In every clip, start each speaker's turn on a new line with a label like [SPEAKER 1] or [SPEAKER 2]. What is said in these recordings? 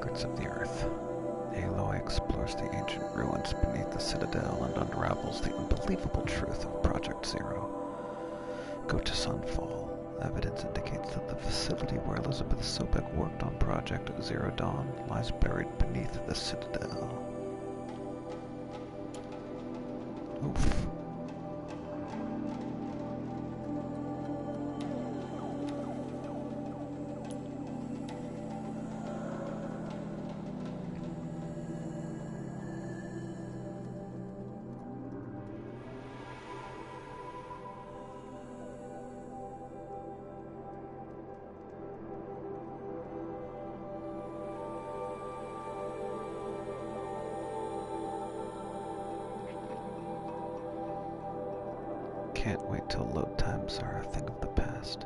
[SPEAKER 1] secrets of the Earth. Aloy explores the ancient ruins beneath the Citadel and unravels the unbelievable truth of Project Zero. Go to Sunfall. Evidence indicates that the facility where Elizabeth Sobek worked on Project Zero Dawn lies buried beneath the Citadel. Oof. Can't wait till load times are a thing of the past.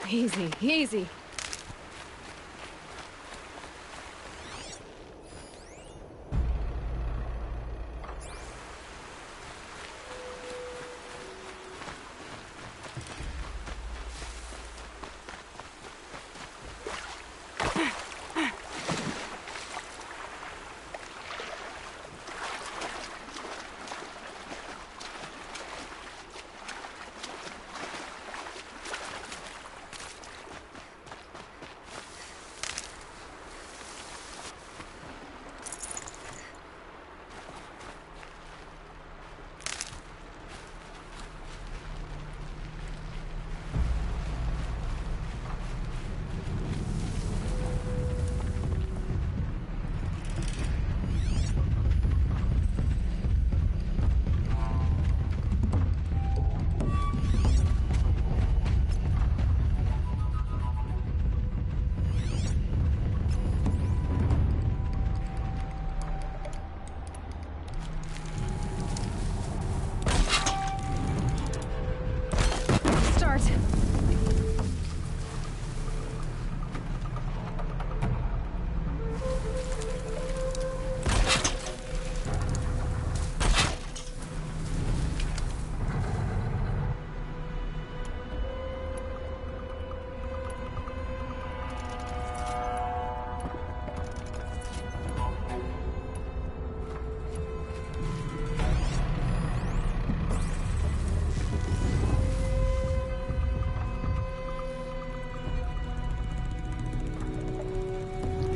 [SPEAKER 2] Easy, easy.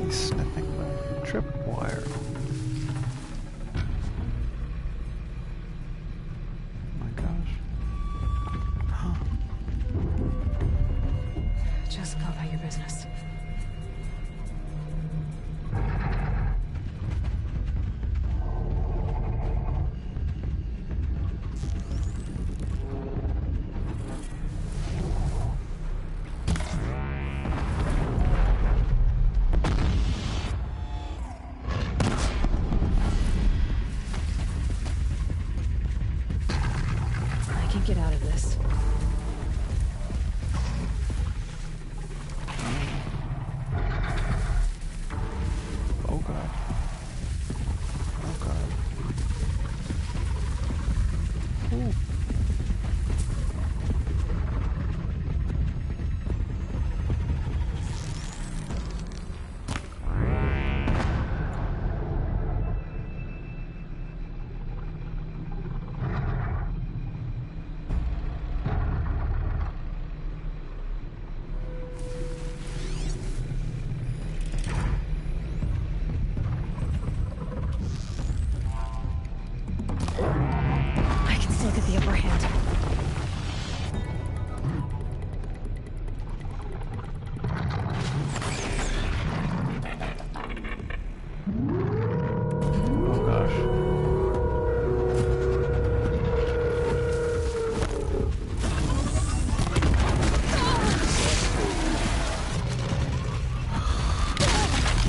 [SPEAKER 2] Sniffing the tripwire. Oh my gosh. Huh. Just go about your business.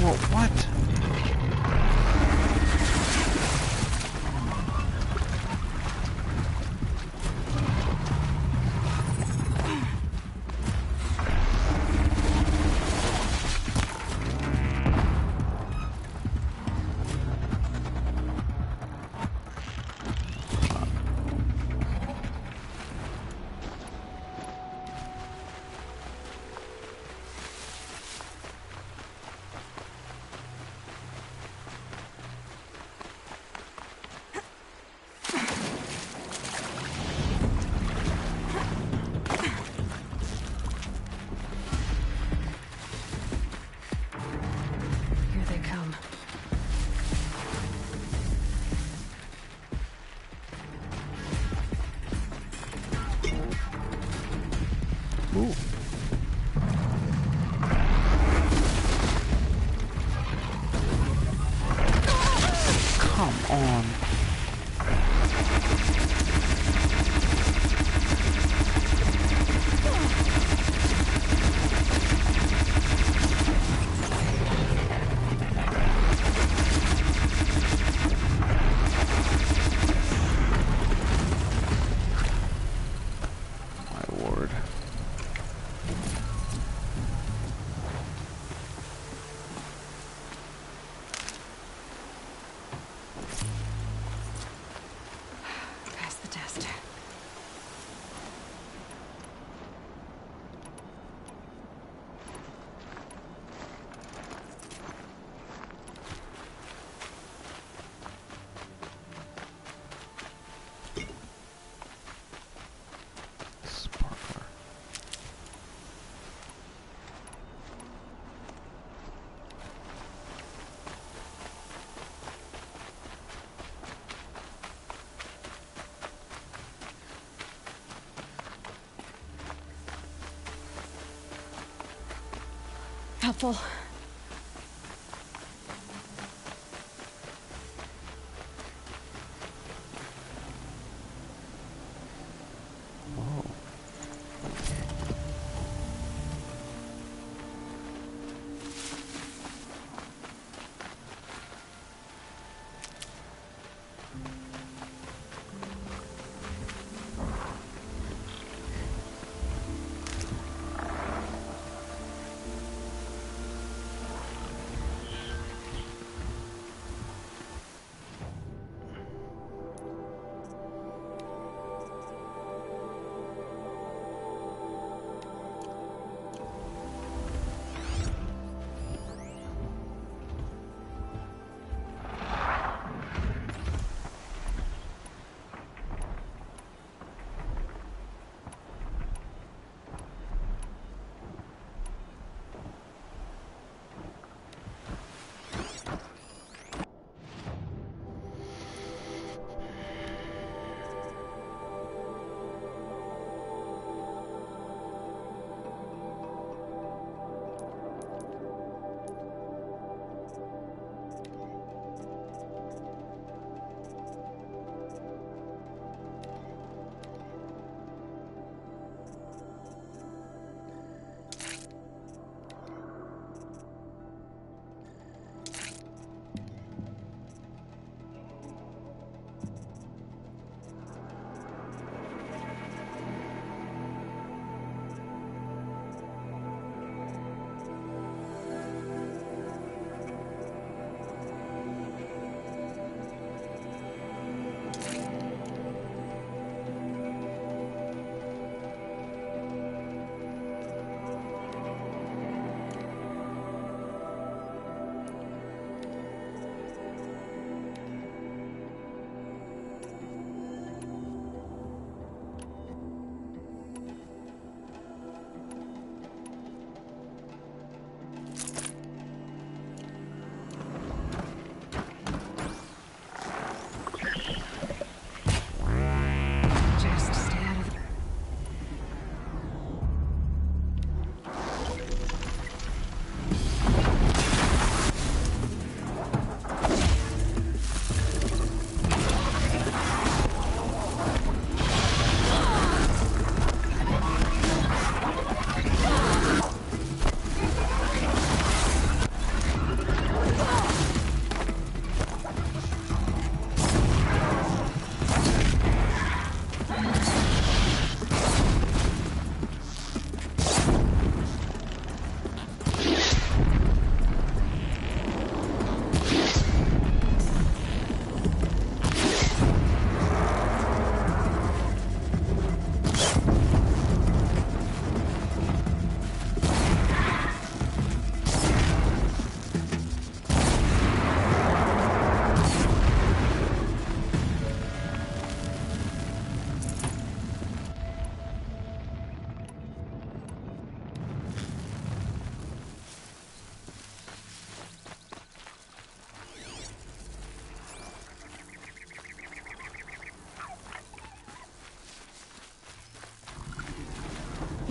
[SPEAKER 1] Whoa, what?
[SPEAKER 2] Here they come.
[SPEAKER 1] Ooh. Come on. My lord.
[SPEAKER 2] Pass the test.
[SPEAKER 1] Sparkler.
[SPEAKER 2] Helpful.
[SPEAKER 1] Whoa.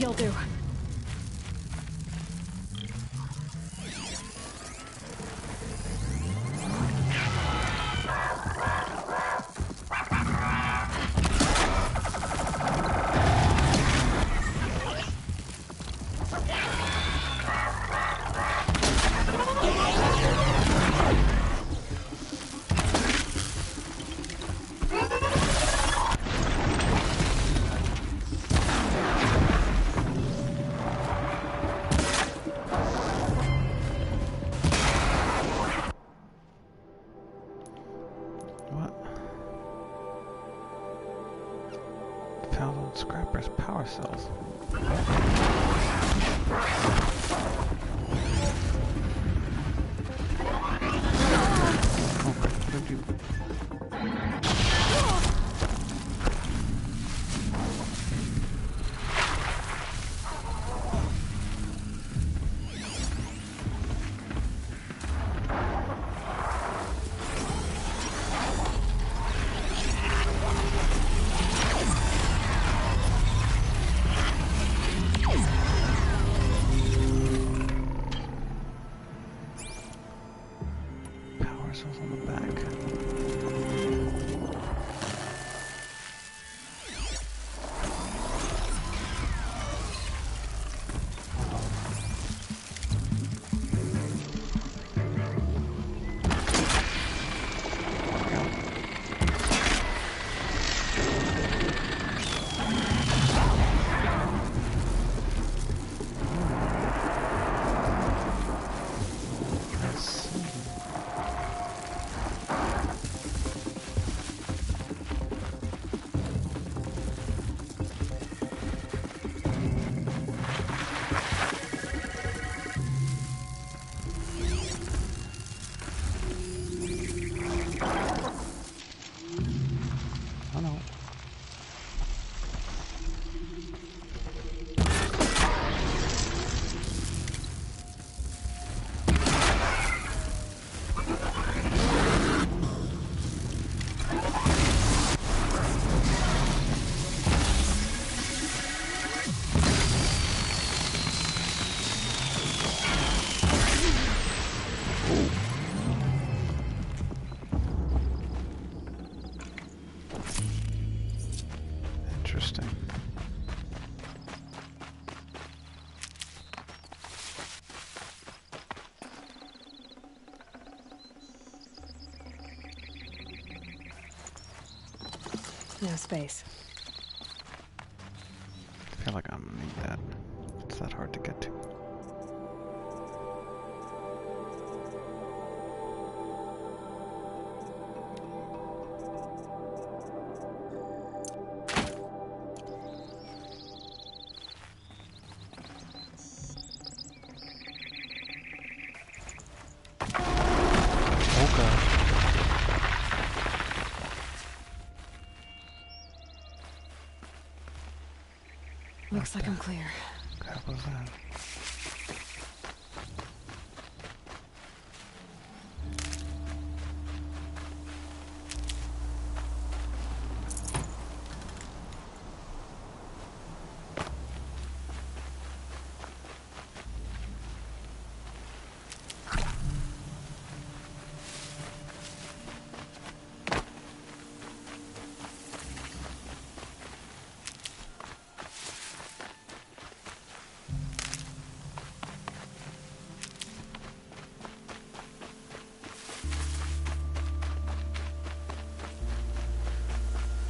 [SPEAKER 2] You'll do.
[SPEAKER 1] Found on Scrapper's power cells. Oh, what did you... on the back. Interesting.
[SPEAKER 2] No space.
[SPEAKER 1] I feel like I'm gonna need that. It's that hard to get to.
[SPEAKER 2] Looks like I'm clear.
[SPEAKER 1] What was that?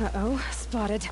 [SPEAKER 2] Uh-oh, spotted.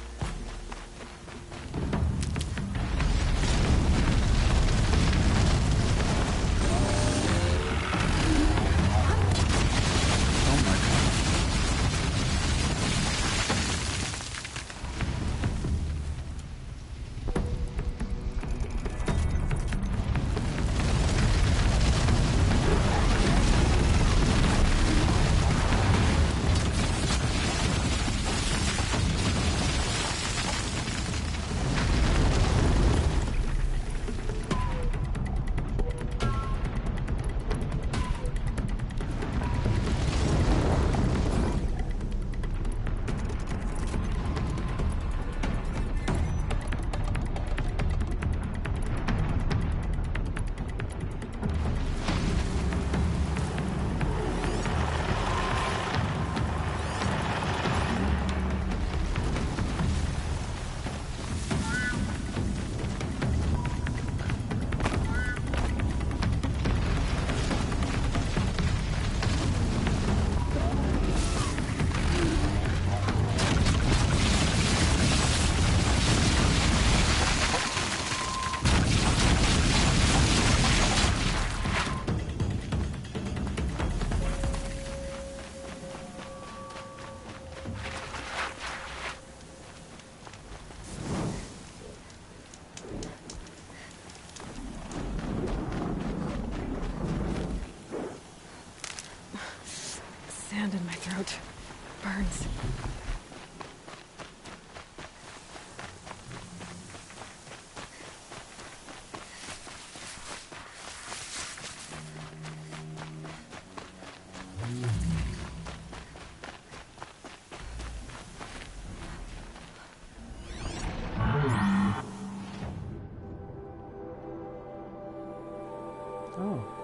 [SPEAKER 2] Sand in my throat. Burns.
[SPEAKER 1] Oh.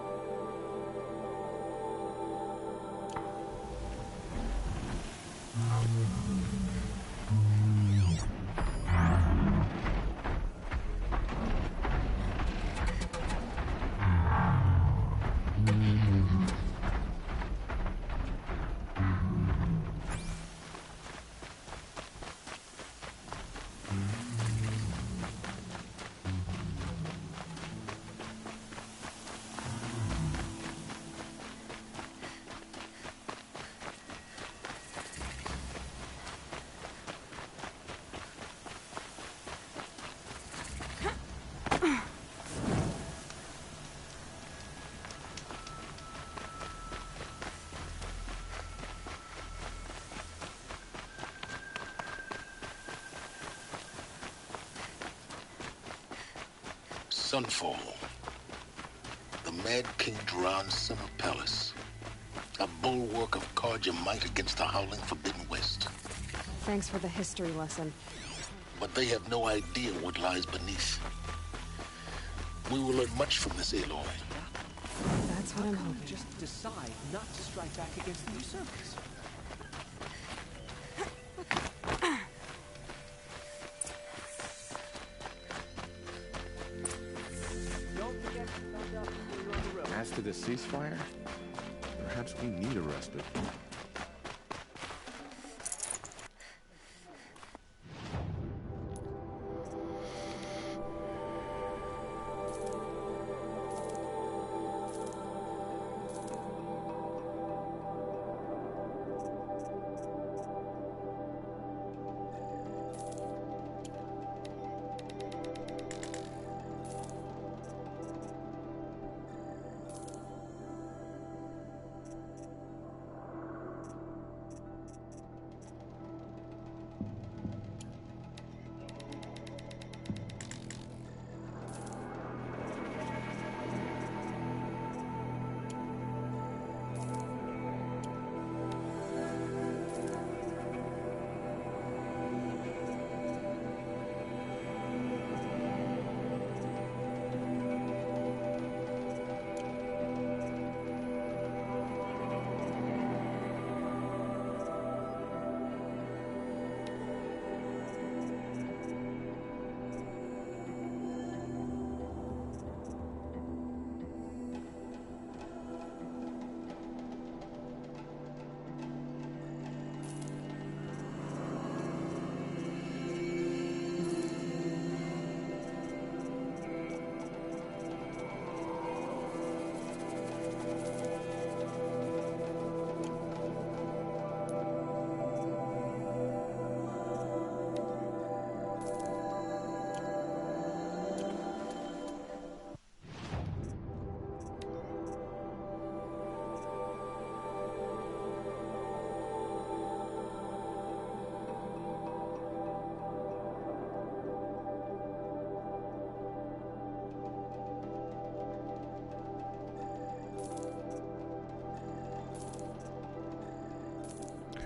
[SPEAKER 3] Sunfall. The Mad King Duran's summer palace. A bulwark of cards your might against the howling Forbidden West.
[SPEAKER 2] Thanks for the history lesson.
[SPEAKER 3] But they have no idea what lies beneath. We will learn much from this, Aloy.
[SPEAKER 2] That's what I'm hoping.
[SPEAKER 4] Just decide not to strike back against the usurpers.
[SPEAKER 5] As to the ceasefire, perhaps we need a respite.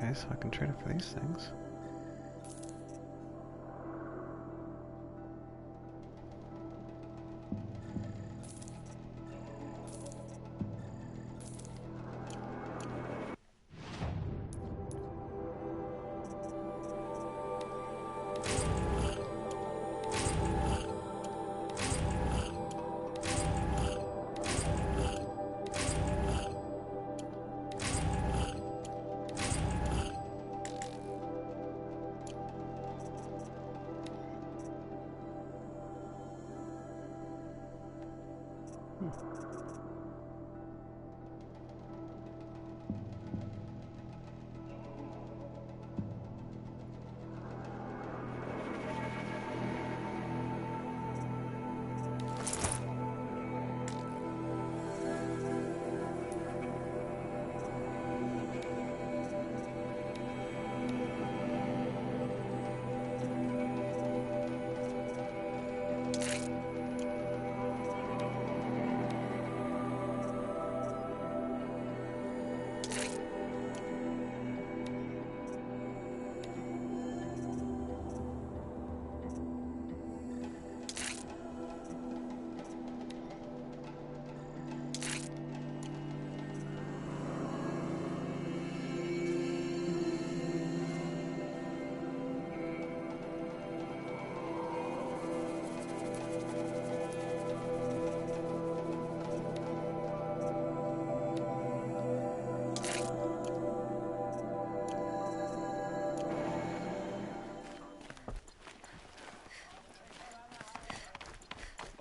[SPEAKER 1] Okay, so I can trade it for these things.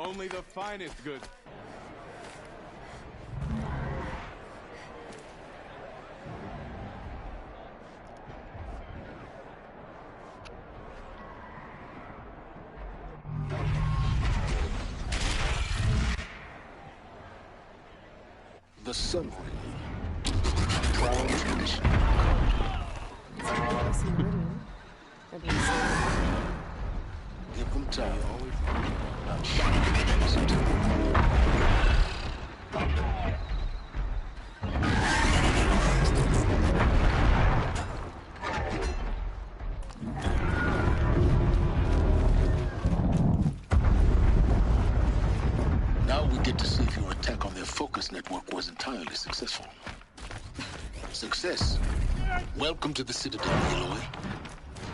[SPEAKER 5] Only the finest goods.
[SPEAKER 3] The Sun Ring. Proud tradition.
[SPEAKER 2] It's in Meridian. Or being safe.
[SPEAKER 3] Give them time. I'm sure they can use it. Now we get to see if your attack on their focus network was entirely successful. Success. Welcome to the Citadel, Aloy.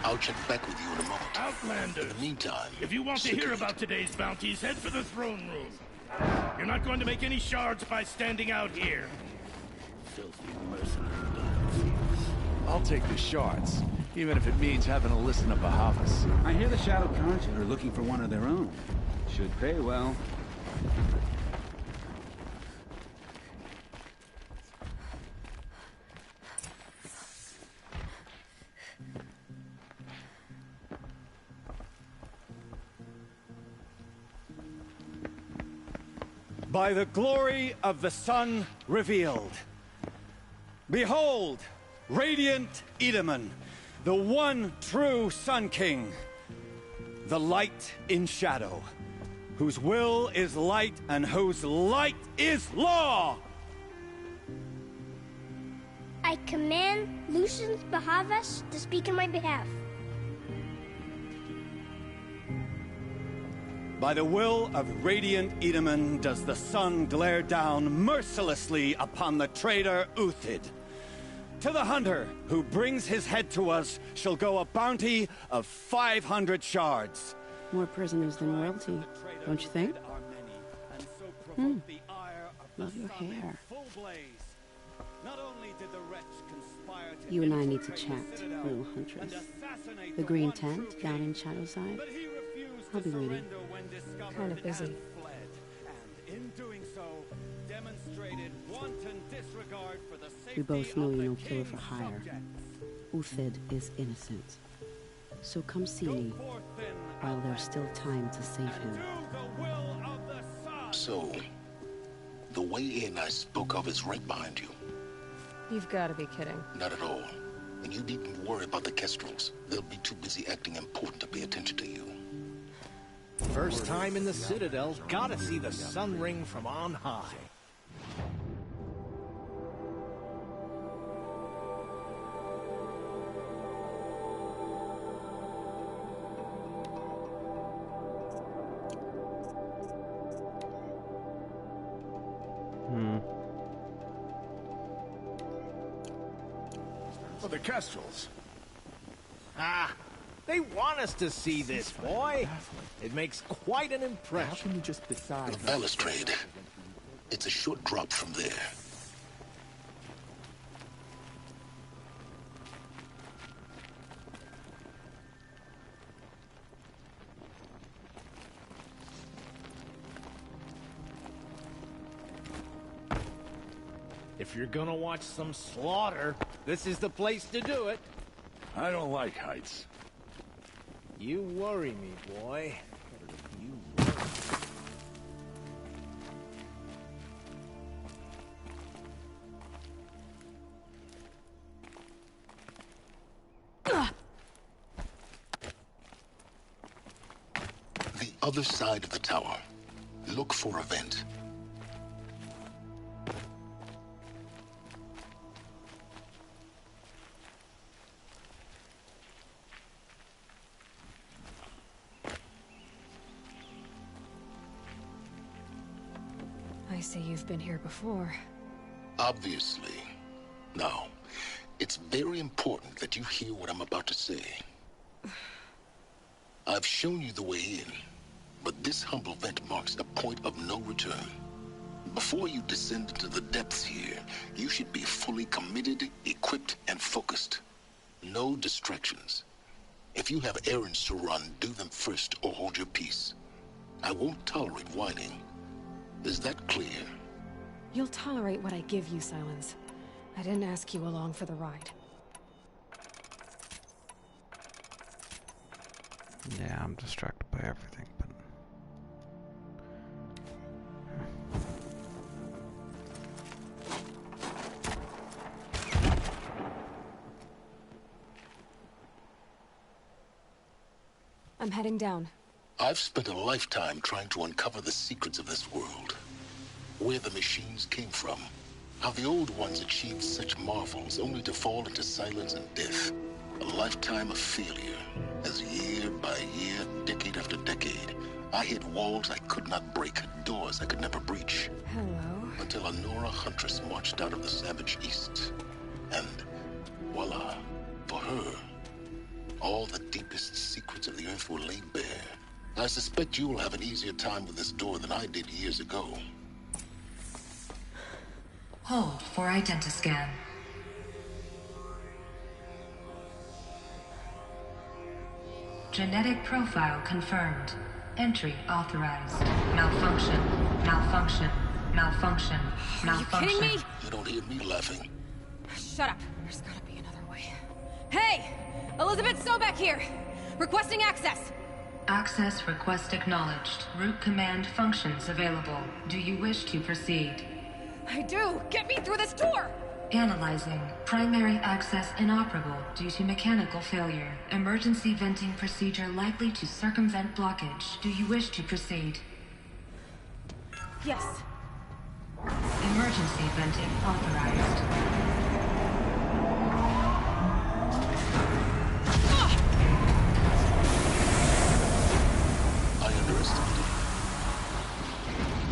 [SPEAKER 3] I'll check back with you in a moment.
[SPEAKER 6] Outlanders!
[SPEAKER 3] In the meantime...
[SPEAKER 6] If you want to hear about today's bounties, head for the throne room. You're not going to make any shards by standing out here. Filthy mercenary.
[SPEAKER 7] I'll take the shards, even if it means having to listen to Bahavas.
[SPEAKER 8] I hear the Shadow Conjure are looking for one of their own. Should pay well.
[SPEAKER 9] By the glory of the sun revealed. Behold, radiant Edaman, the one true Sun King, the light in shadow, whose will is light and whose light is law!
[SPEAKER 10] I command Lucian Bahavas to speak in my behalf.
[SPEAKER 9] By the will of radiant Edaman does the sun glare down mercilessly upon the traitor Uthid. To the hunter who brings his head to us shall go a bounty of 500 shards.
[SPEAKER 11] More prisoners than royalty, don't you think? Love your hair. You and I need to chat, little huntress. The green tent down in Shadowside? I'll be waiting.
[SPEAKER 2] Kind of busy.
[SPEAKER 11] We both know you're no killer for hire. Uthid is innocent. So come see me while there's still time to save him.
[SPEAKER 3] So, the way in I spoke of is right behind you.
[SPEAKER 2] You've got to be kidding.
[SPEAKER 3] Not at all. And you needn't worry about the Kestrels. They'll be too busy acting important to pay attention to you.
[SPEAKER 4] First time in the Citadel, gotta see the sun ring from on high.
[SPEAKER 7] Oh, the Kestrels.
[SPEAKER 4] Ah, they want us to see this, boy. It makes quite an impression.
[SPEAKER 5] How can you just decide?
[SPEAKER 3] The balustrade. It's a short drop from there.
[SPEAKER 4] If you're gonna watch some slaughter, this is the place to do it.
[SPEAKER 7] I don't like heights.
[SPEAKER 4] You worry me, boy. You
[SPEAKER 3] The other side of the tower. Look for a vent.
[SPEAKER 2] I see you've been here before.
[SPEAKER 3] Obviously. Now, it's very important that you hear what I'm about to say. I've shown you the way in, but this humble vent marks a point of no return. Before you descend into the depths here, you should be fully committed, equipped, and focused. No distractions. If you have errands to run, do them first or hold your peace. I won't tolerate whining. Is that clear?
[SPEAKER 2] You'll tolerate what I give you, Silence. I didn't ask you along for the ride.
[SPEAKER 1] Yeah, I'm distracted by everything, but...
[SPEAKER 2] I'm heading down.
[SPEAKER 3] I've spent a lifetime trying to uncover the secrets of this world. Where the machines came from. How the old ones achieved such marvels only to fall into silence and death. A lifetime of failure. As year by year, decade after decade, I hit walls I could not break, doors I could never breach.
[SPEAKER 2] Hello.
[SPEAKER 3] Until a Nora huntress marched out of the savage east. And voila, for her, all the deepest secrets of the earth were laid bare. I suspect you'll have an easier time with this door than I did years ago.
[SPEAKER 12] Hold for identiscan. Genetic profile confirmed. Entry authorized. Malfunction. Malfunction. Malfunction. Malfunction.
[SPEAKER 2] Are you kidding me?
[SPEAKER 3] You don't hear me laughing.
[SPEAKER 2] Shut up. There's gotta be another way. Hey! Elizabeth Sobek here! Requesting access!
[SPEAKER 12] Access request acknowledged. Root command functions available. Do you wish to proceed?
[SPEAKER 2] I do! Get me through this door!
[SPEAKER 12] Analyzing. Primary access inoperable due to mechanical failure. Emergency venting procedure likely to circumvent blockage. Do you wish to proceed?
[SPEAKER 2] Yes.
[SPEAKER 12] Emergency venting authorized.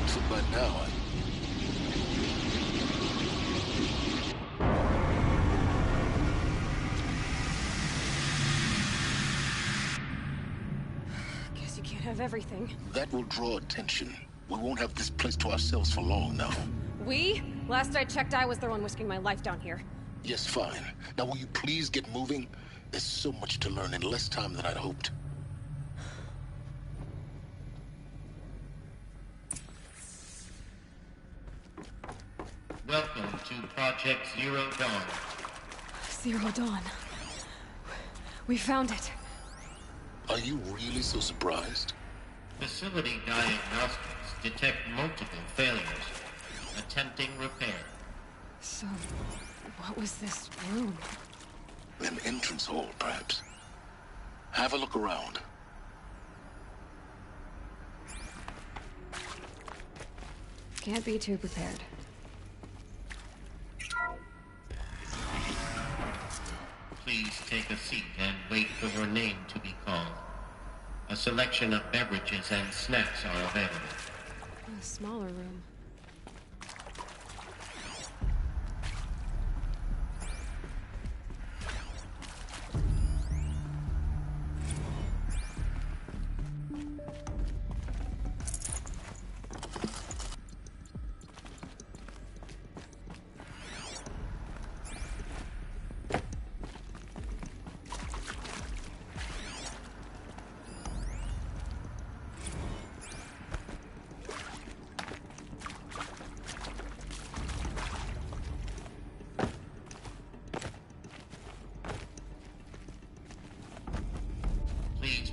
[SPEAKER 3] So by now,
[SPEAKER 2] Guess you can't have everything.
[SPEAKER 3] that will draw attention. We won't have this place to ourselves for long now.
[SPEAKER 2] We? Last I checked, I was the one risking my life down here.
[SPEAKER 3] Yes, fine. Now will you please get moving? There's so much to learn in less time than I'd hoped.
[SPEAKER 13] Welcome to Project Zero Dawn.
[SPEAKER 2] Zero Dawn. We found it.
[SPEAKER 3] Are you really so surprised?
[SPEAKER 13] Facility diagnostics detect multiple failures. Attempting repair.
[SPEAKER 2] So, what was this room?
[SPEAKER 3] An entrance hall, perhaps. Have a look around.
[SPEAKER 2] Can't be too prepared.
[SPEAKER 13] Please take a seat and wait for your name to be called. A selection of beverages and snacks are available.
[SPEAKER 2] A smaller room.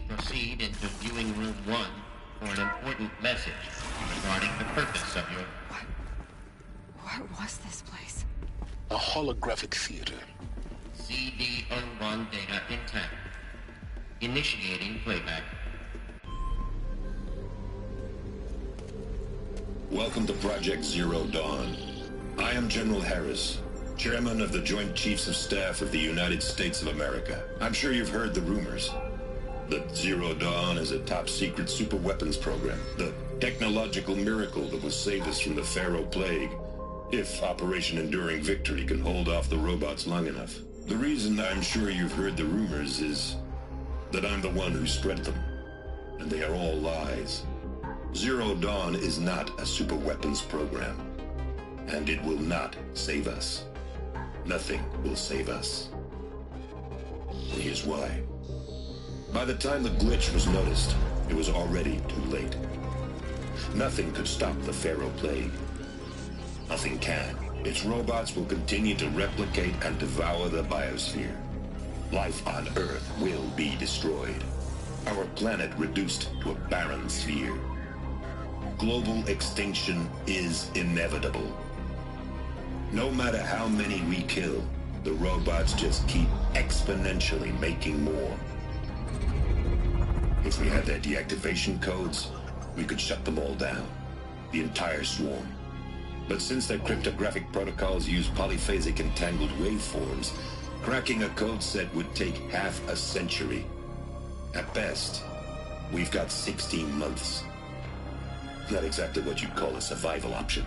[SPEAKER 13] Proceed into viewing room 1 for an important message regarding the purpose of your...
[SPEAKER 2] What was this place?
[SPEAKER 3] A holographic theater.
[SPEAKER 13] CD01 data intact. Initiating playback.
[SPEAKER 14] Welcome to Project Zero Dawn. I am General Harris, Chairman of the Joint Chiefs of Staff of the United States of America. I'm sure you've heard the rumors that Zero Dawn is a top-secret superweapons program, the technological miracle that will save us from the Pharaoh Plague, if Operation Enduring Victory can hold off the robots long enough. The reason I'm sure you've heard the rumors is that I'm the one who spread them, and they are all lies. Zero Dawn is not a superweapons program, and it will not save us. Nothing will save us. And here's why. By the time the glitch was noticed, it was already too late. Nothing could stop the Pharaoh Plague. Nothing can. Its robots will continue to replicate and devour the biosphere. Life on Earth will be destroyed. Our planet reduced to a barren sphere. Global extinction is inevitable. No matter how many we kill, the robots just keep exponentially making more. If we had their deactivation codes, we could shut them all down. The entire swarm. But since their cryptographic protocols use polyphasic entangled waveforms, cracking a code set would take half a century. At best, we've got 16 months. Not exactly what you'd call a survival option.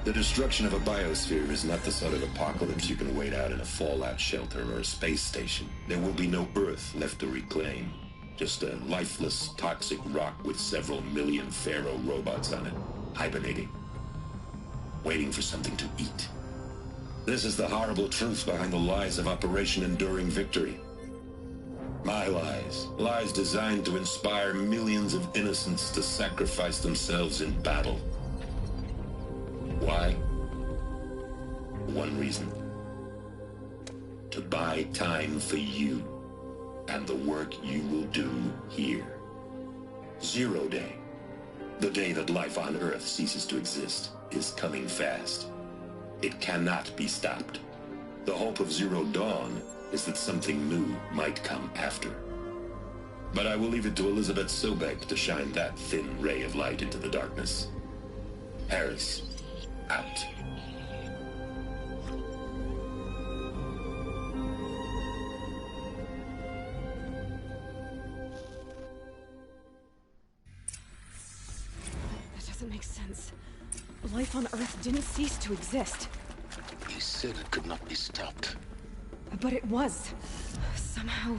[SPEAKER 14] The destruction of a biosphere is not the sort of apocalypse you can wait out in a fallout shelter or a space station. There will be no Earth left to reclaim. Just a lifeless, toxic rock with several million Pharaoh robots on it, hibernating, waiting for something to eat. This is the horrible truth behind the lies of Operation Enduring Victory. My lies. Lies designed to inspire millions of innocents to sacrifice themselves in battle. Why? One reason. To buy time for you and the work you will do here. Zero Day, the day that life on Earth ceases to exist, is coming fast. It cannot be stopped. The hope of Zero Dawn is that something new might come after. But I will leave it to Elizabeth Sobek to shine that thin ray of light into the darkness. Harris, out.
[SPEAKER 2] That doesn't make sense. Life on Earth didn't cease to exist.
[SPEAKER 3] He said it could not be stopped.
[SPEAKER 2] But it was. Somehow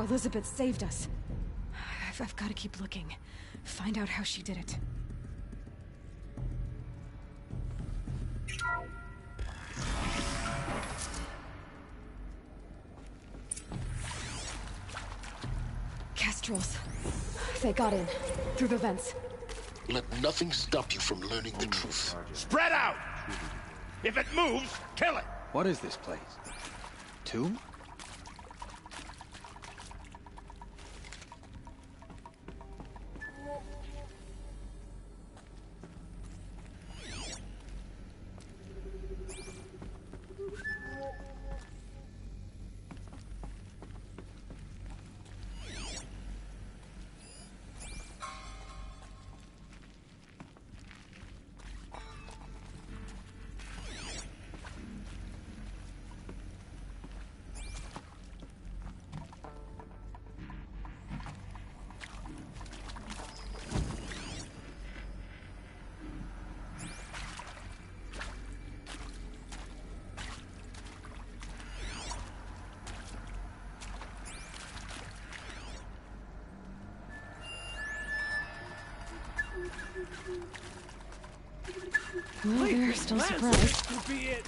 [SPEAKER 2] Elizabeth saved us. I've got to keep looking. Find out how she did it. Kestrels. They got in. Through the vents.
[SPEAKER 3] Let nothing stop you from learning the truth.
[SPEAKER 6] Spread out! If it moves, kill it!
[SPEAKER 8] What is this place? Tomb?
[SPEAKER 2] Well, they're still surprised.
[SPEAKER 4] Could be it.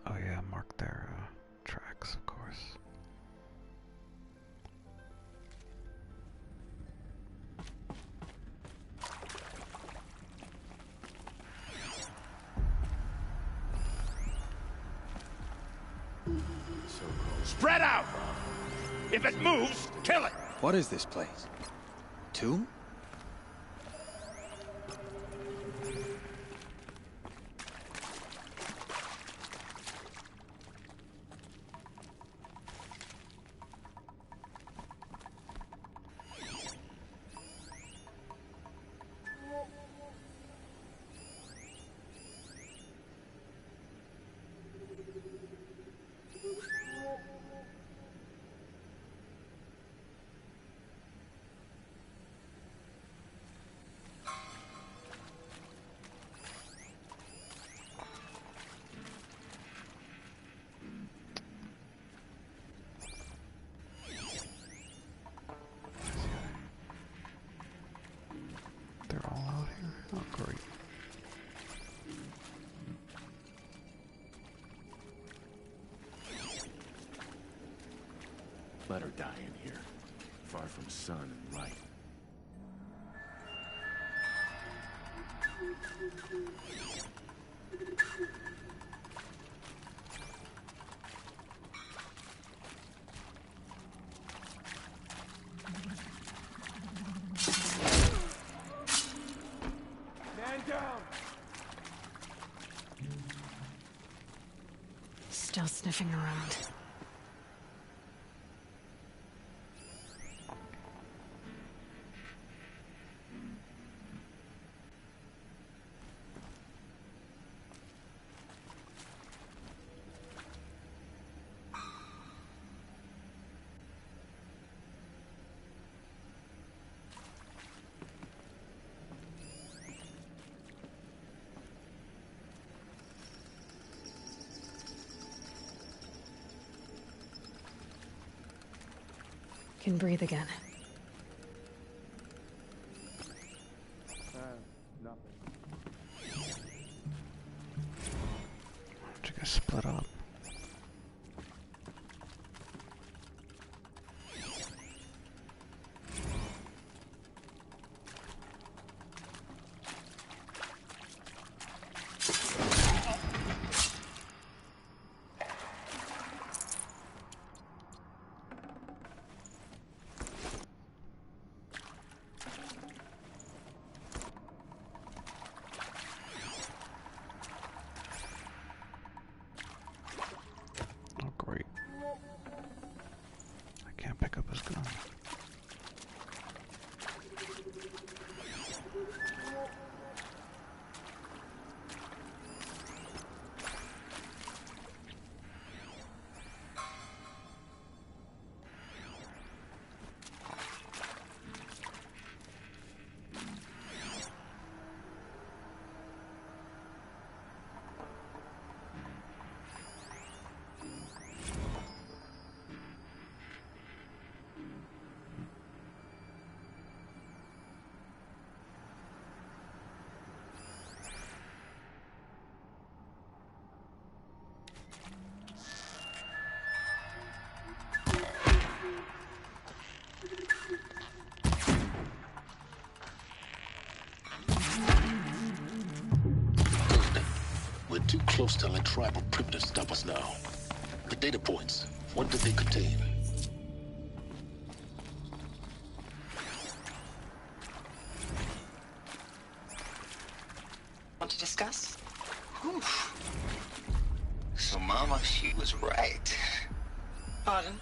[SPEAKER 1] Oh yeah, mark their tracks, of course.
[SPEAKER 6] Spread out! If it moves, kill it!
[SPEAKER 8] What is this place? Tomb?
[SPEAKER 5] let her die in here, far from sun and light.
[SPEAKER 2] Still sniffing around. Can breathe again.
[SPEAKER 1] Why'd you guys split up?
[SPEAKER 3] We're too close to let tribal primitives stop us now. The data points, what do they contain?
[SPEAKER 15] Want to discuss? Whew. So Mama, she was right. Pardon?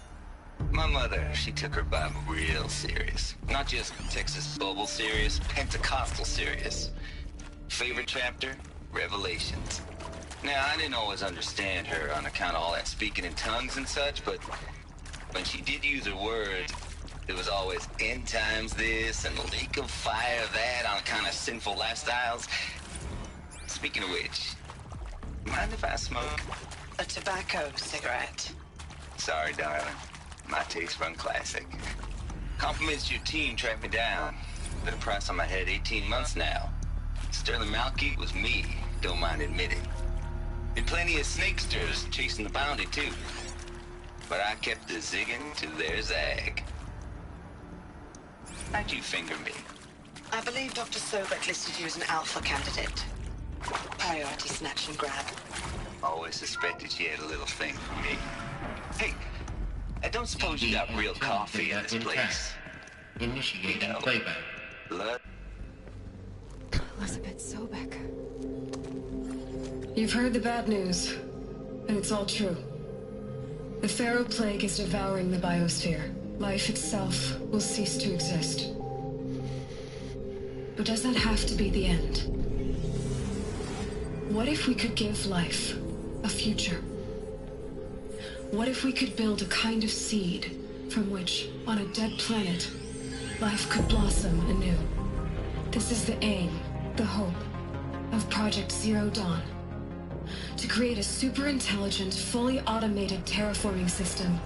[SPEAKER 15] My mother, she took her Bible real serious. Not just Texas Bible serious, Pentecostal serious. Favorite chapter? Revelations. Now, I didn't always understand her on account of all that speaking in tongues and such, but when she did use her words, there was always end times this and lake of fire that on account of sinful lifestyles. Speaking of which, mind if I smoke? A tobacco cigarette. Sorry, darling. My taste run classic. Compliments to your team tracked me down. Been a price on my head 18 months now. Sterling Malky was me, don't mind admitting. Been plenty of snakesters chasing the bounty, too. But I kept the zigging to their zag. How'd you finger me? I believe Dr. Sobek listed you as an alpha candidate. Priority snatch and grab. Always suspected she had a little thing for me. Hey, I don't suppose you got real coffee in this place.
[SPEAKER 13] Initiating playback.
[SPEAKER 15] Blood.
[SPEAKER 2] Elizabeth Sobek.
[SPEAKER 16] You've heard the bad news, and it's all true. The Pharaoh Plague is devouring the biosphere. Life itself will cease to exist. But does that have to be the end? What if we could give life a future? What if we could build a kind of seed from which, on a dead planet, life could blossom anew? This is the aim, the hope, of Project Zero Dawn. To create a super-intelligent, fully automated terraforming system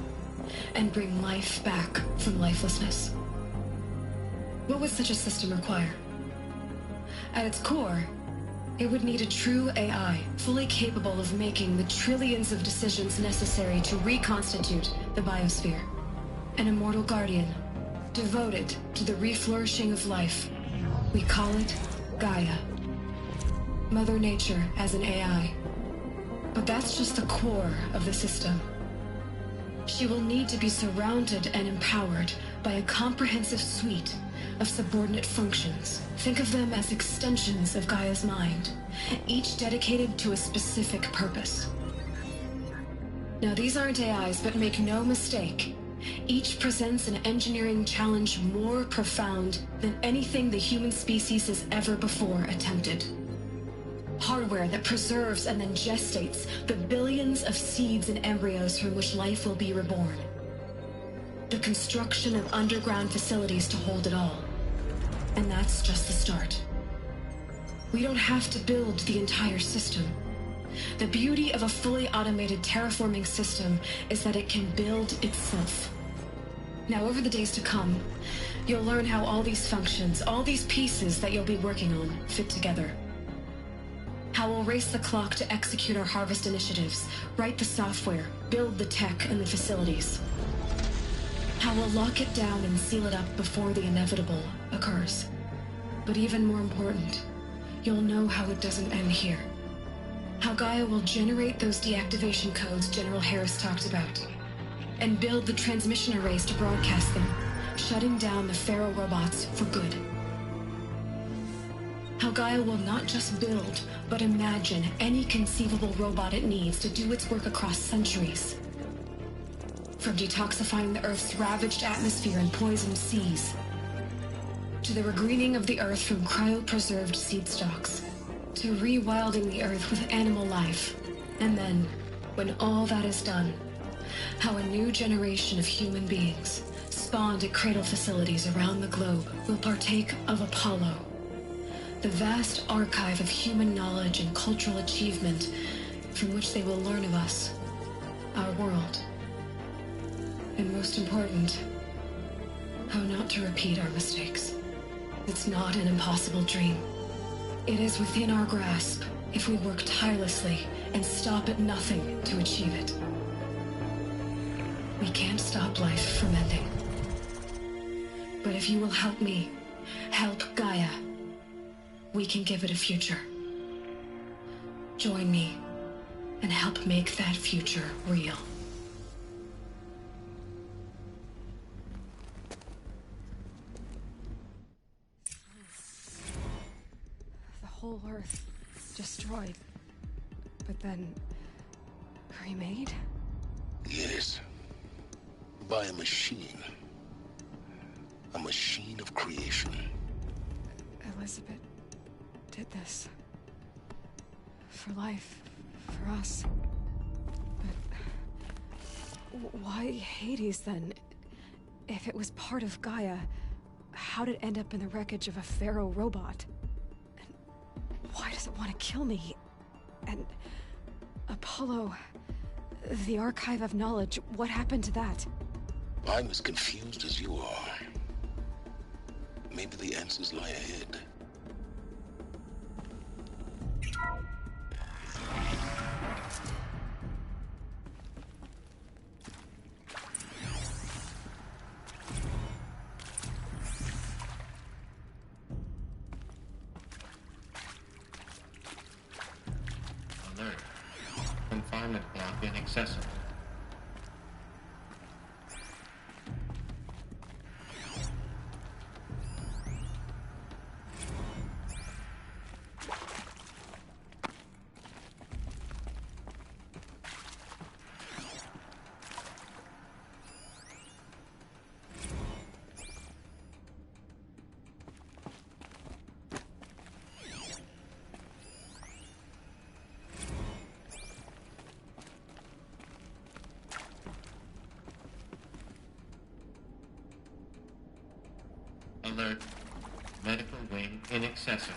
[SPEAKER 16] and bring life back from lifelessness. What would such a system require? At its core, it would need a true AI, fully capable of making the trillions of decisions necessary to reconstitute the biosphere. an immortal guardian, devoted to the reflourishing of life. We call it Gaia. Mother Nature as an AI. But that's just the core of the system. She will need to be surrounded and empowered by a comprehensive suite of subordinate functions. Think of them as extensions of Gaia's mind, each dedicated to a specific purpose. Now, these aren't AIs, but make no mistake, each presents an engineering challenge more profound than anything the human species has ever before attempted. Hardware that preserves and then gestates the billions of seeds and embryos from which life will be reborn. The construction of underground facilities to hold it all. And that's just the start. We don't have to build the entire system. The beauty of a fully automated terraforming system is that it can build itself. Now, over the days to come, you'll learn how all these functions, all these pieces that you'll be working on, fit together. How we'll race the clock to execute our harvest initiatives, write the software, build the tech and the facilities. How we'll lock it down and seal it up before the inevitable occurs. But even more important, you'll know how it doesn't end here. How Gaia will generate those deactivation codes General Harris talked about, and build the transmission arrays to broadcast them, shutting down the Pharaoh robots for good. How Gaia will not just build, but imagine any conceivable robot it needs to do its work across centuries. From detoxifying the Earth's ravaged atmosphere and poisoned seas, to the regreening of the Earth from cryopreserved seed stalks, to rewilding the Earth with animal life. And then, when all that is done, how a new generation of human beings, spawned at cradle facilities around the globe, will partake of Apollo, the vast archive of human knowledge and cultural achievement from which they will learn of us, our world. And most important, how not to repeat our mistakes. It's not an impossible dream. It is within our grasp if we work tirelessly and stop at nothing to achieve it. We can't stop life from ending. But if you will help me, help Gaia, we can give it a future. Join me and help make that future real.
[SPEAKER 2] The whole Earth destroyed, but then remade?
[SPEAKER 3] Yes. By a machine. A machine of creation.
[SPEAKER 2] Elizabeth did this. For life. For us. But why Hades then? If it was part of Gaia, how did it end up in the wreckage of a Pharaoh robot? And why does it want to kill me? And Apollo, the archive of knowledge, what happened to that?
[SPEAKER 3] I'm as confused as you are. Maybe the answers lie ahead.
[SPEAKER 13] Alert. Confinement block inaccessible. Alert. Medical wing inaccessible.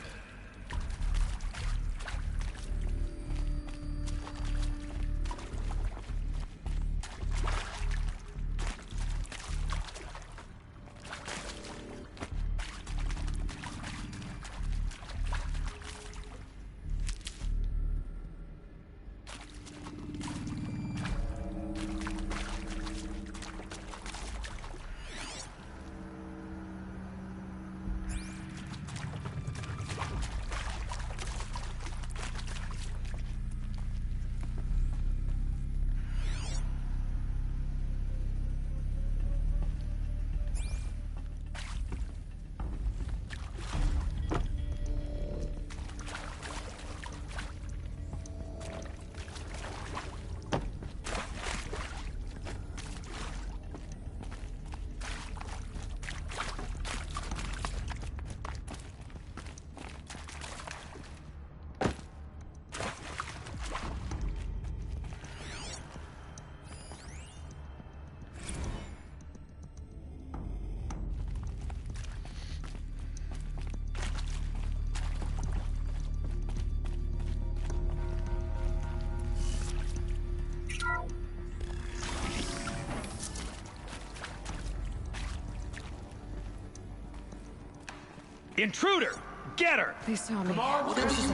[SPEAKER 9] Intruder! Get her!
[SPEAKER 2] They saw me.
[SPEAKER 3] Whatever you do,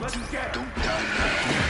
[SPEAKER 3] don't die now.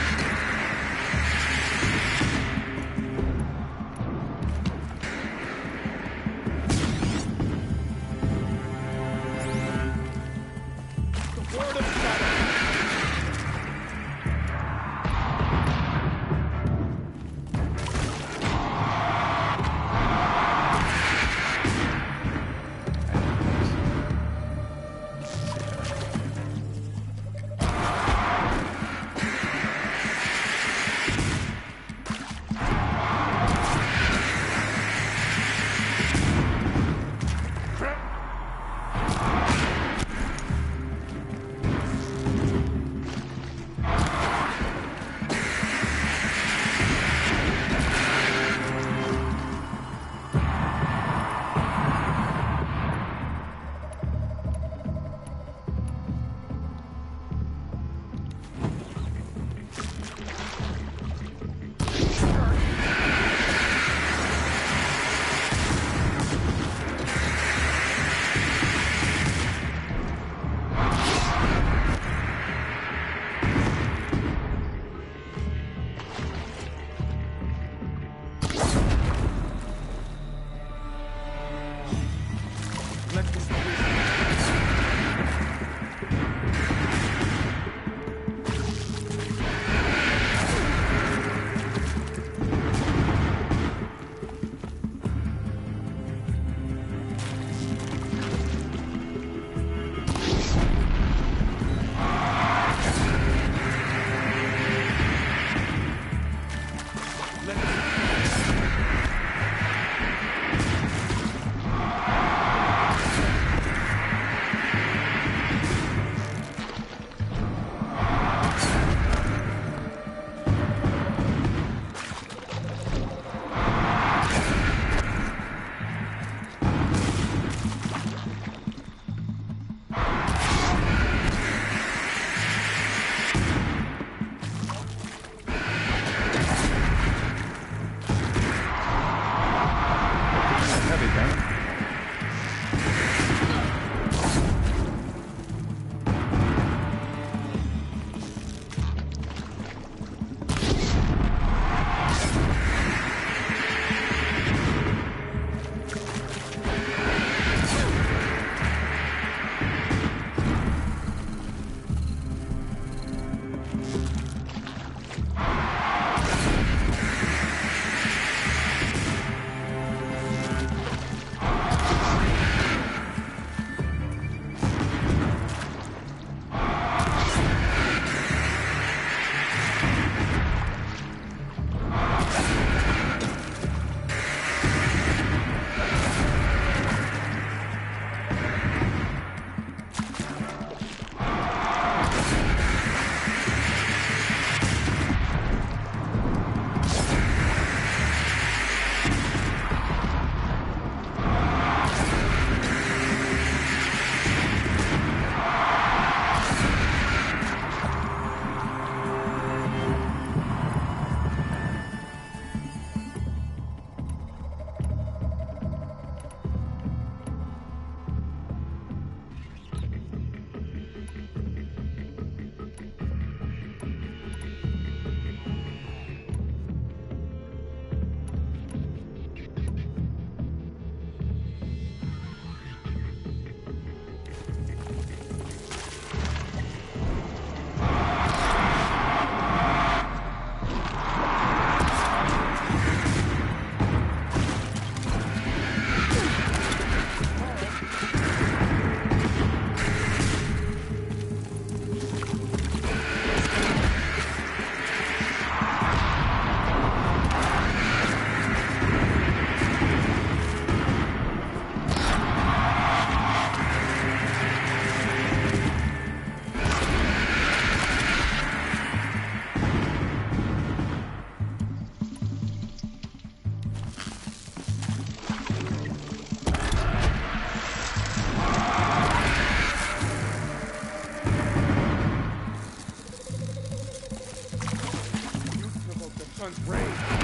[SPEAKER 5] sun's rays.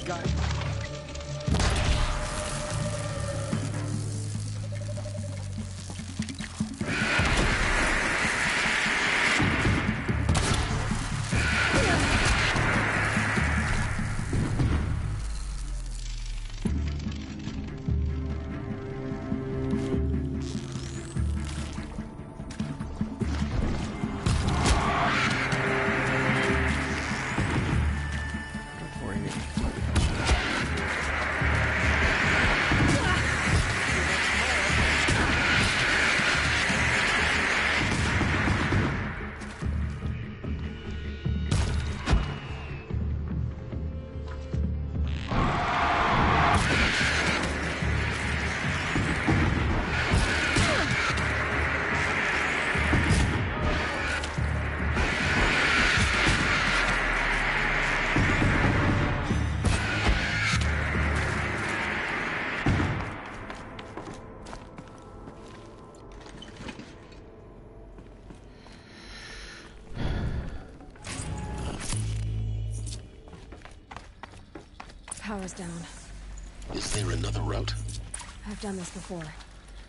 [SPEAKER 9] Got it.
[SPEAKER 2] Power's down.
[SPEAKER 3] Is there another route?
[SPEAKER 2] I've done this before.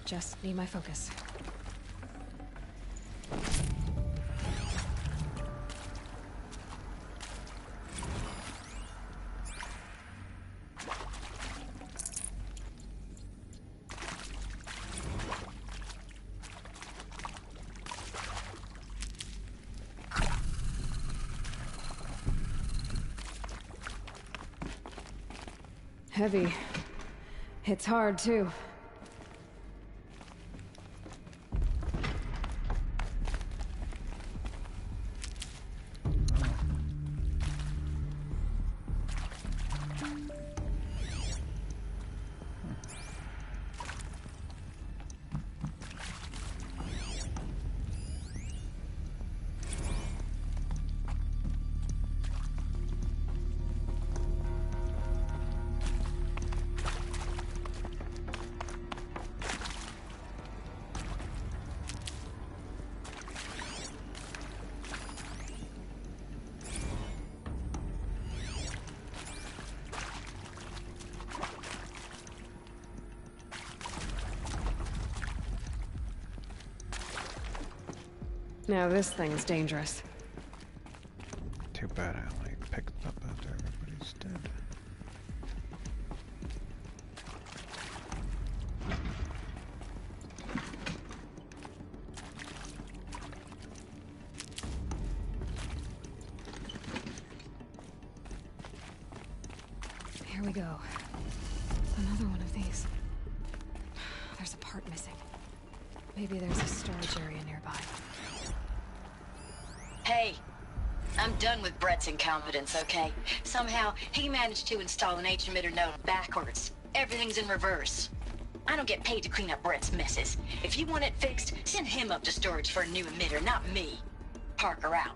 [SPEAKER 2] Just need my focus. Heavy. Hits hard, too. Now this thing's dangerous.
[SPEAKER 1] Too bad I only picked it up after everybody's dead.
[SPEAKER 2] Here we go. Another one of these. There's a part missing. Maybe there's a storage area nearby.
[SPEAKER 17] Hey, I'm done with Brett's incompetence, okay? Somehow, he managed to install an H-emitter node backwards. Everything's in reverse. I don't get paid to clean up Brett's messes. If you want it fixed, send him up to storage for a new emitter, not me. Parker out.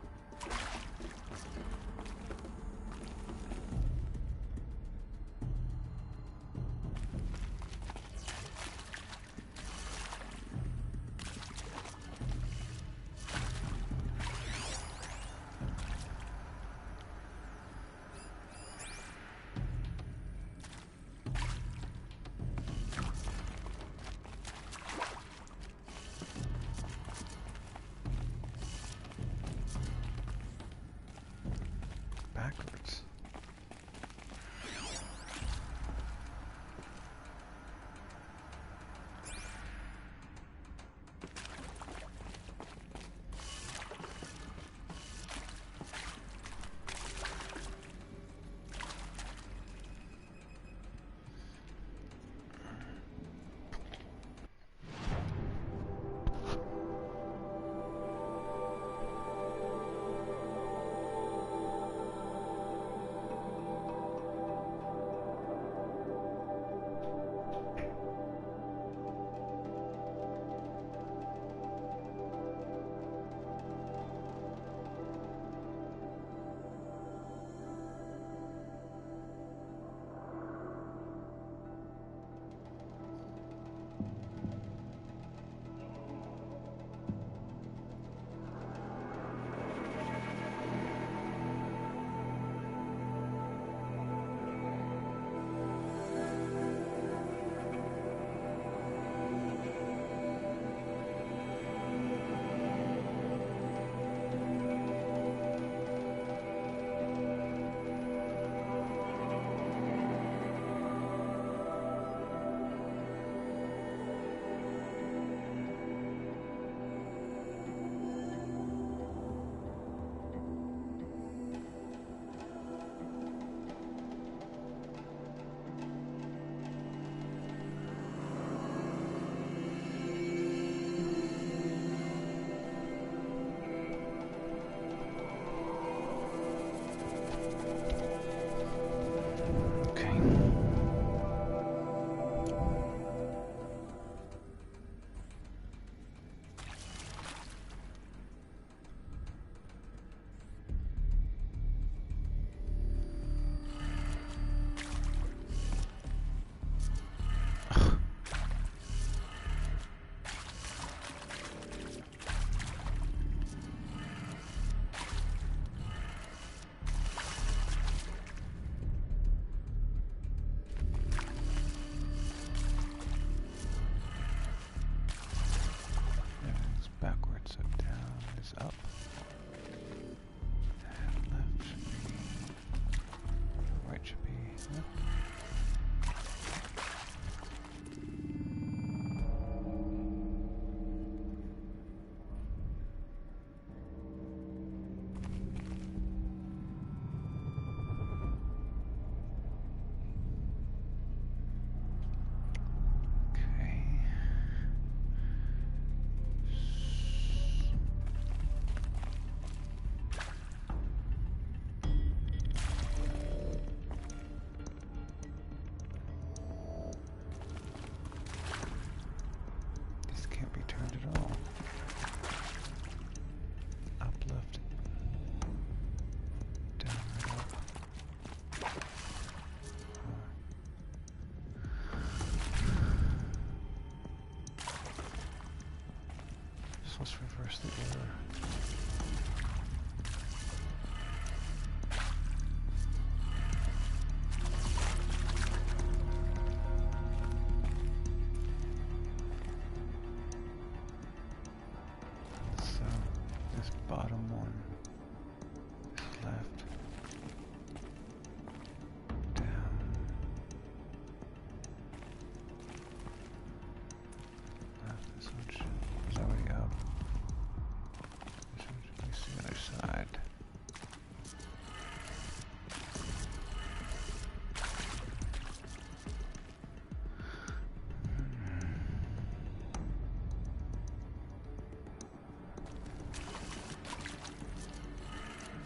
[SPEAKER 1] Let's reverse the order. So, this bottom one is left, down, left, this one is already up. Let's see the other side.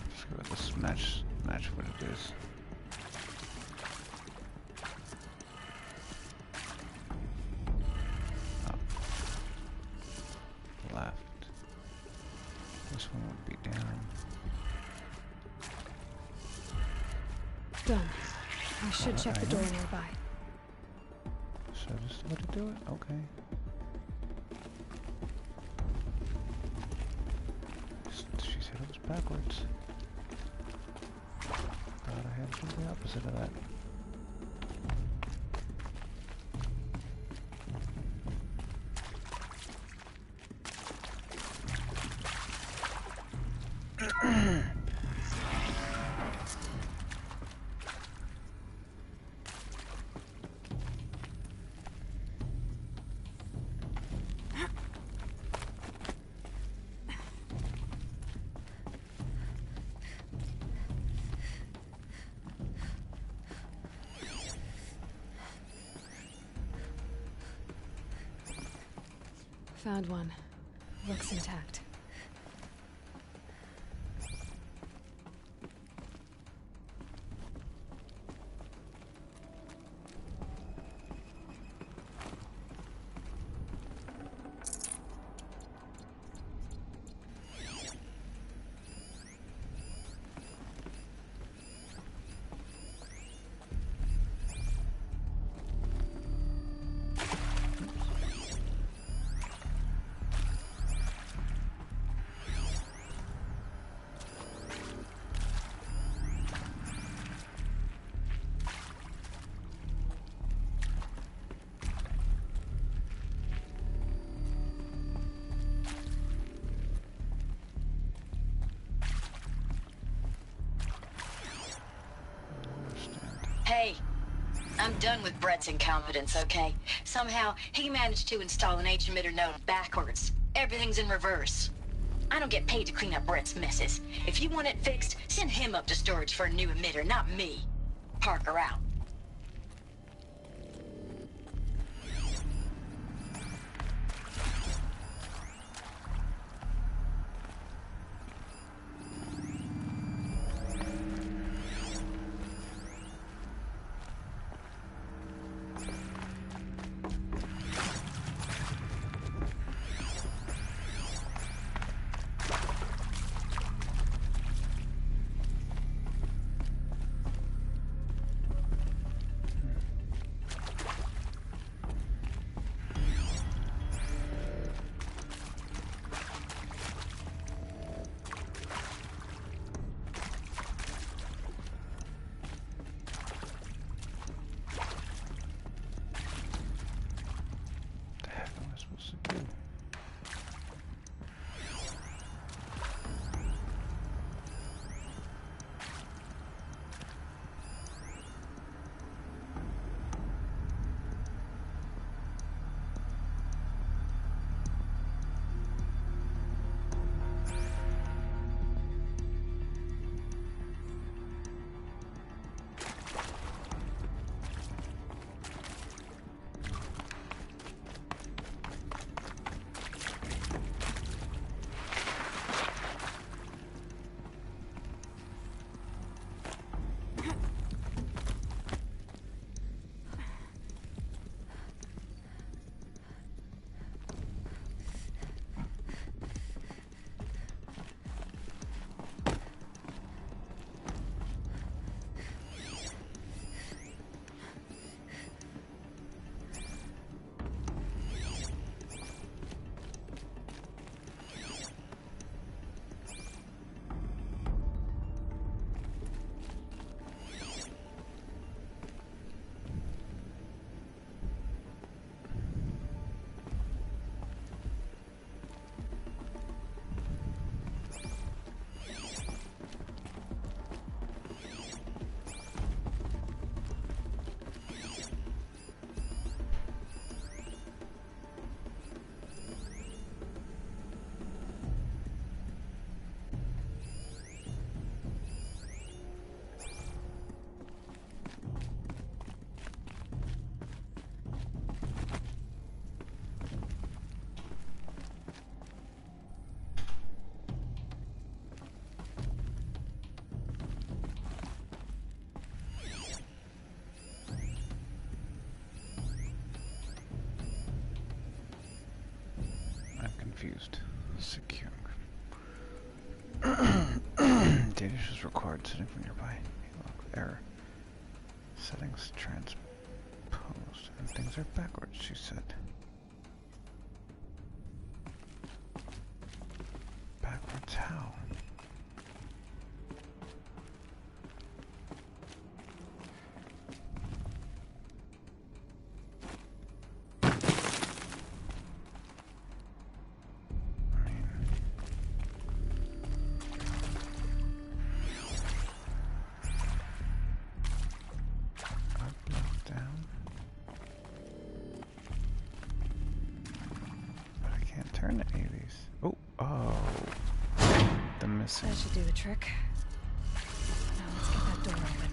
[SPEAKER 1] Let's go with this match what it is. Up. Left. This one would be down.
[SPEAKER 2] Done. I should check the door nearby.
[SPEAKER 1] So this is the way to do it? Okay. She said it was backwards. Thought I had to do the opposite of that.
[SPEAKER 2] Found one. Looks intact.
[SPEAKER 17] Hey, I'm done with Brett's incompetence, okay? Somehow, he managed to install an H-emitter node backwards. Everything's in reverse. I don't get paid to clean up Brett's messes. If you want it fixed, send him up to storage for a new emitter, not me. Parker out.
[SPEAKER 1] is required. Sitting from nearby. Look, error. Settings transposed. And things are backwards, she said. Backwards how?
[SPEAKER 2] That should do the trick. Now let's get that door open.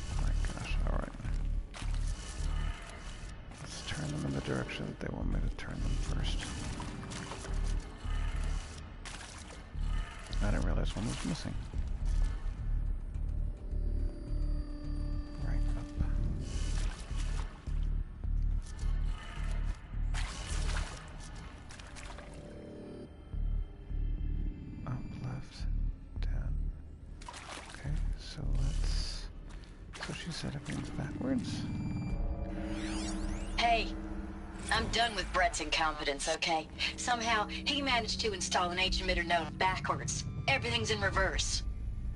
[SPEAKER 1] Oh my gosh, alright. Let's turn them in the direction that they want me to turn them first. I didn't realize one was missing.
[SPEAKER 17] Hey, I'm done with Brett's incompetence, okay? Somehow, he managed to install an H-emitter node backwards. Everything's in reverse.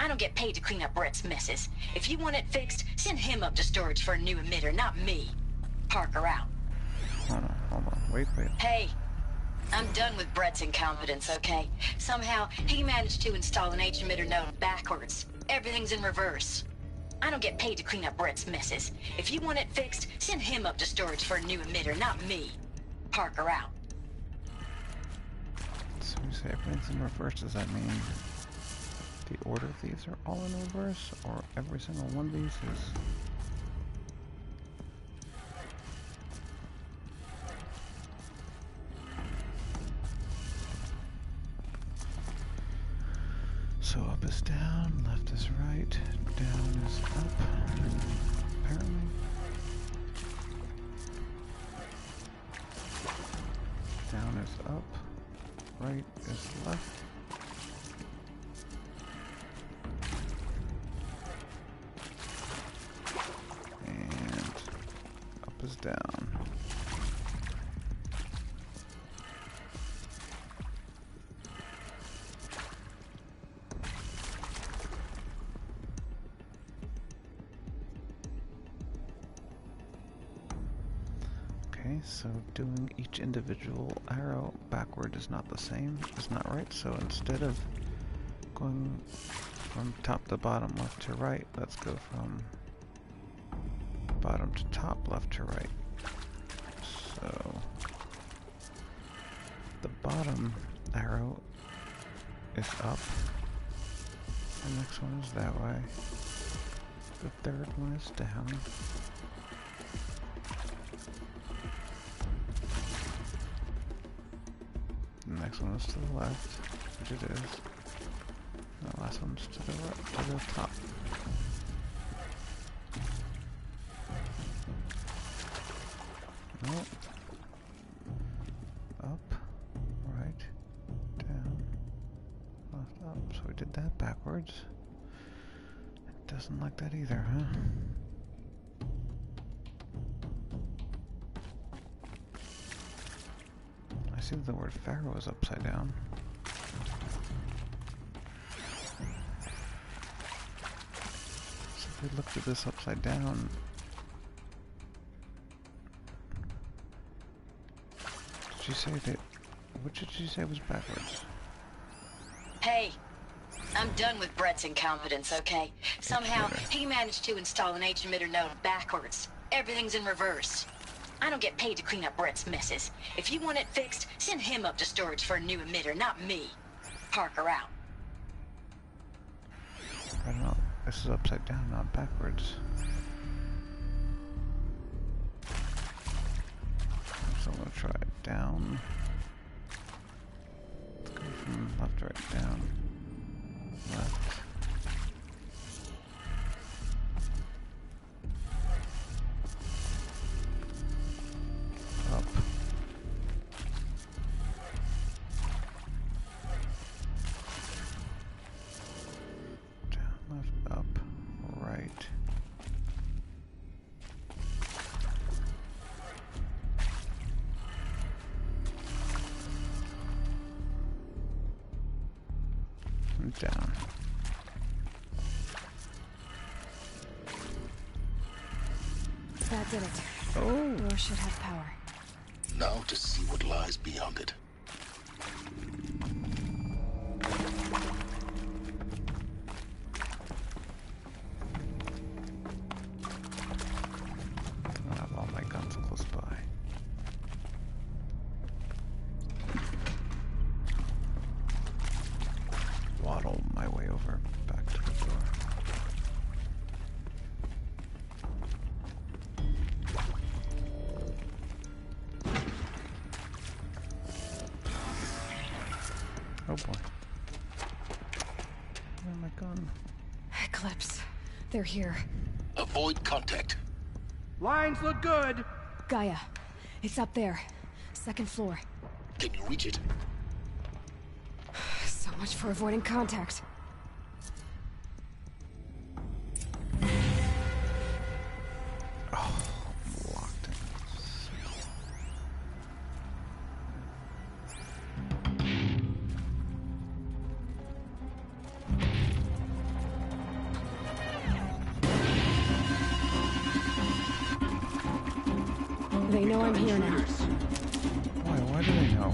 [SPEAKER 17] I don't get paid to clean up Brett's messes. If you want it fixed, send him up to storage for a new emitter, not me. Parker out.
[SPEAKER 1] Hold on. Wait.
[SPEAKER 17] Hey, I'm done with Brett's incompetence, okay? Somehow, he managed to install an H-emitter node backwards. Everything's in reverse. I don't get paid to clean up Brett's messes. If you want it fixed, send him up to storage for a new emitter, not me. Parker out.
[SPEAKER 1] So you say everything's in reverse, does that mean the order of these are all in reverse, or every single one of these is... So up is down, left is right, down is up, apparently. Down is up, right is left. And up is down. So doing each individual arrow backward is not the same, is not right. So instead of going from top to bottom, left to right, let's go from bottom to top, left to right. So the bottom arrow is up, the next one is that way, the third one is down. The next one is to the left, which it is. And the last one's to the right, to the top. Nope. Up, right, down, left, up. So we did that backwards. It doesn't like that either, huh? I see the word Pharaoh is upside down. So if we looked at this upside down, did you say that? What did you say was backwards?
[SPEAKER 17] Hey, I'm done with Brett's incompetence, okay? Somehow, he managed to install an H-emitter node backwards. Everything's in reverse. I don't get paid to clean up Brett's messes. If you want it fixed, send him up to storage for a new emitter, not me. Parker out.
[SPEAKER 1] I don't know. This is upside down, not backwards. So I'm gonna try it down. Let's go from left to right, down, left. Up. down.
[SPEAKER 2] That did it.
[SPEAKER 1] Oh.
[SPEAKER 2] Door should have power.
[SPEAKER 3] Now to see what lies beyond it.
[SPEAKER 1] I have all my guns close by. Waddle my way over back to the door. Oh boy. Where's my gun?
[SPEAKER 2] Eclipse. They're here.
[SPEAKER 3] Avoid contact.
[SPEAKER 6] Lines look good.
[SPEAKER 2] Gaia. It's up there. Second floor.
[SPEAKER 3] Can you reach it?
[SPEAKER 2] So much for avoiding contact.
[SPEAKER 1] Oh, I'm locked in.
[SPEAKER 2] They know I'm here now.
[SPEAKER 1] Why do they know?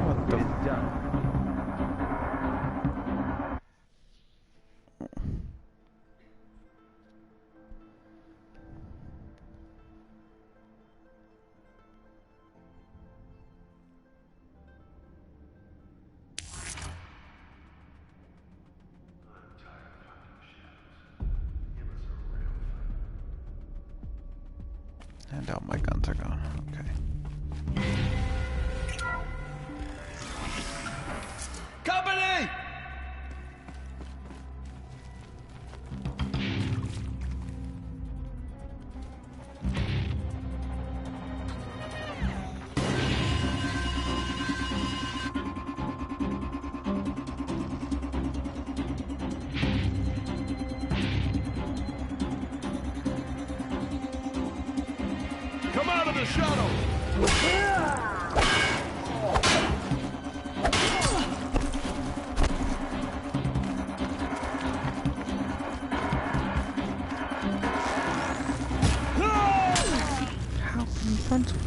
[SPEAKER 1] What the?
[SPEAKER 6] It's done.
[SPEAKER 1] And out my guns are gone. Okay.
[SPEAKER 6] Company! Come out of the shuttle!
[SPEAKER 1] How confront that?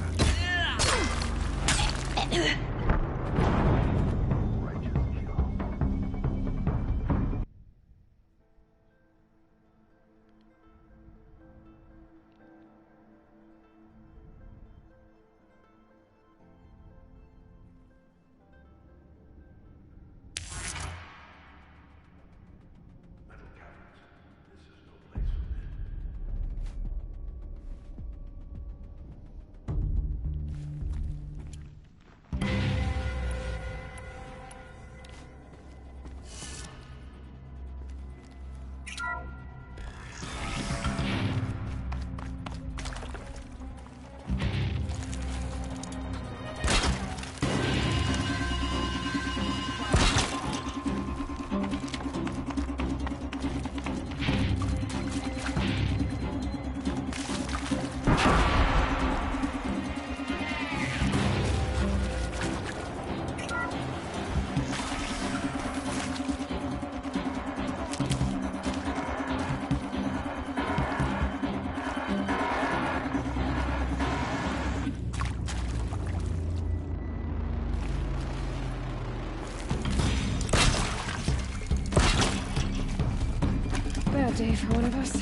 [SPEAKER 2] Bad day for one of us.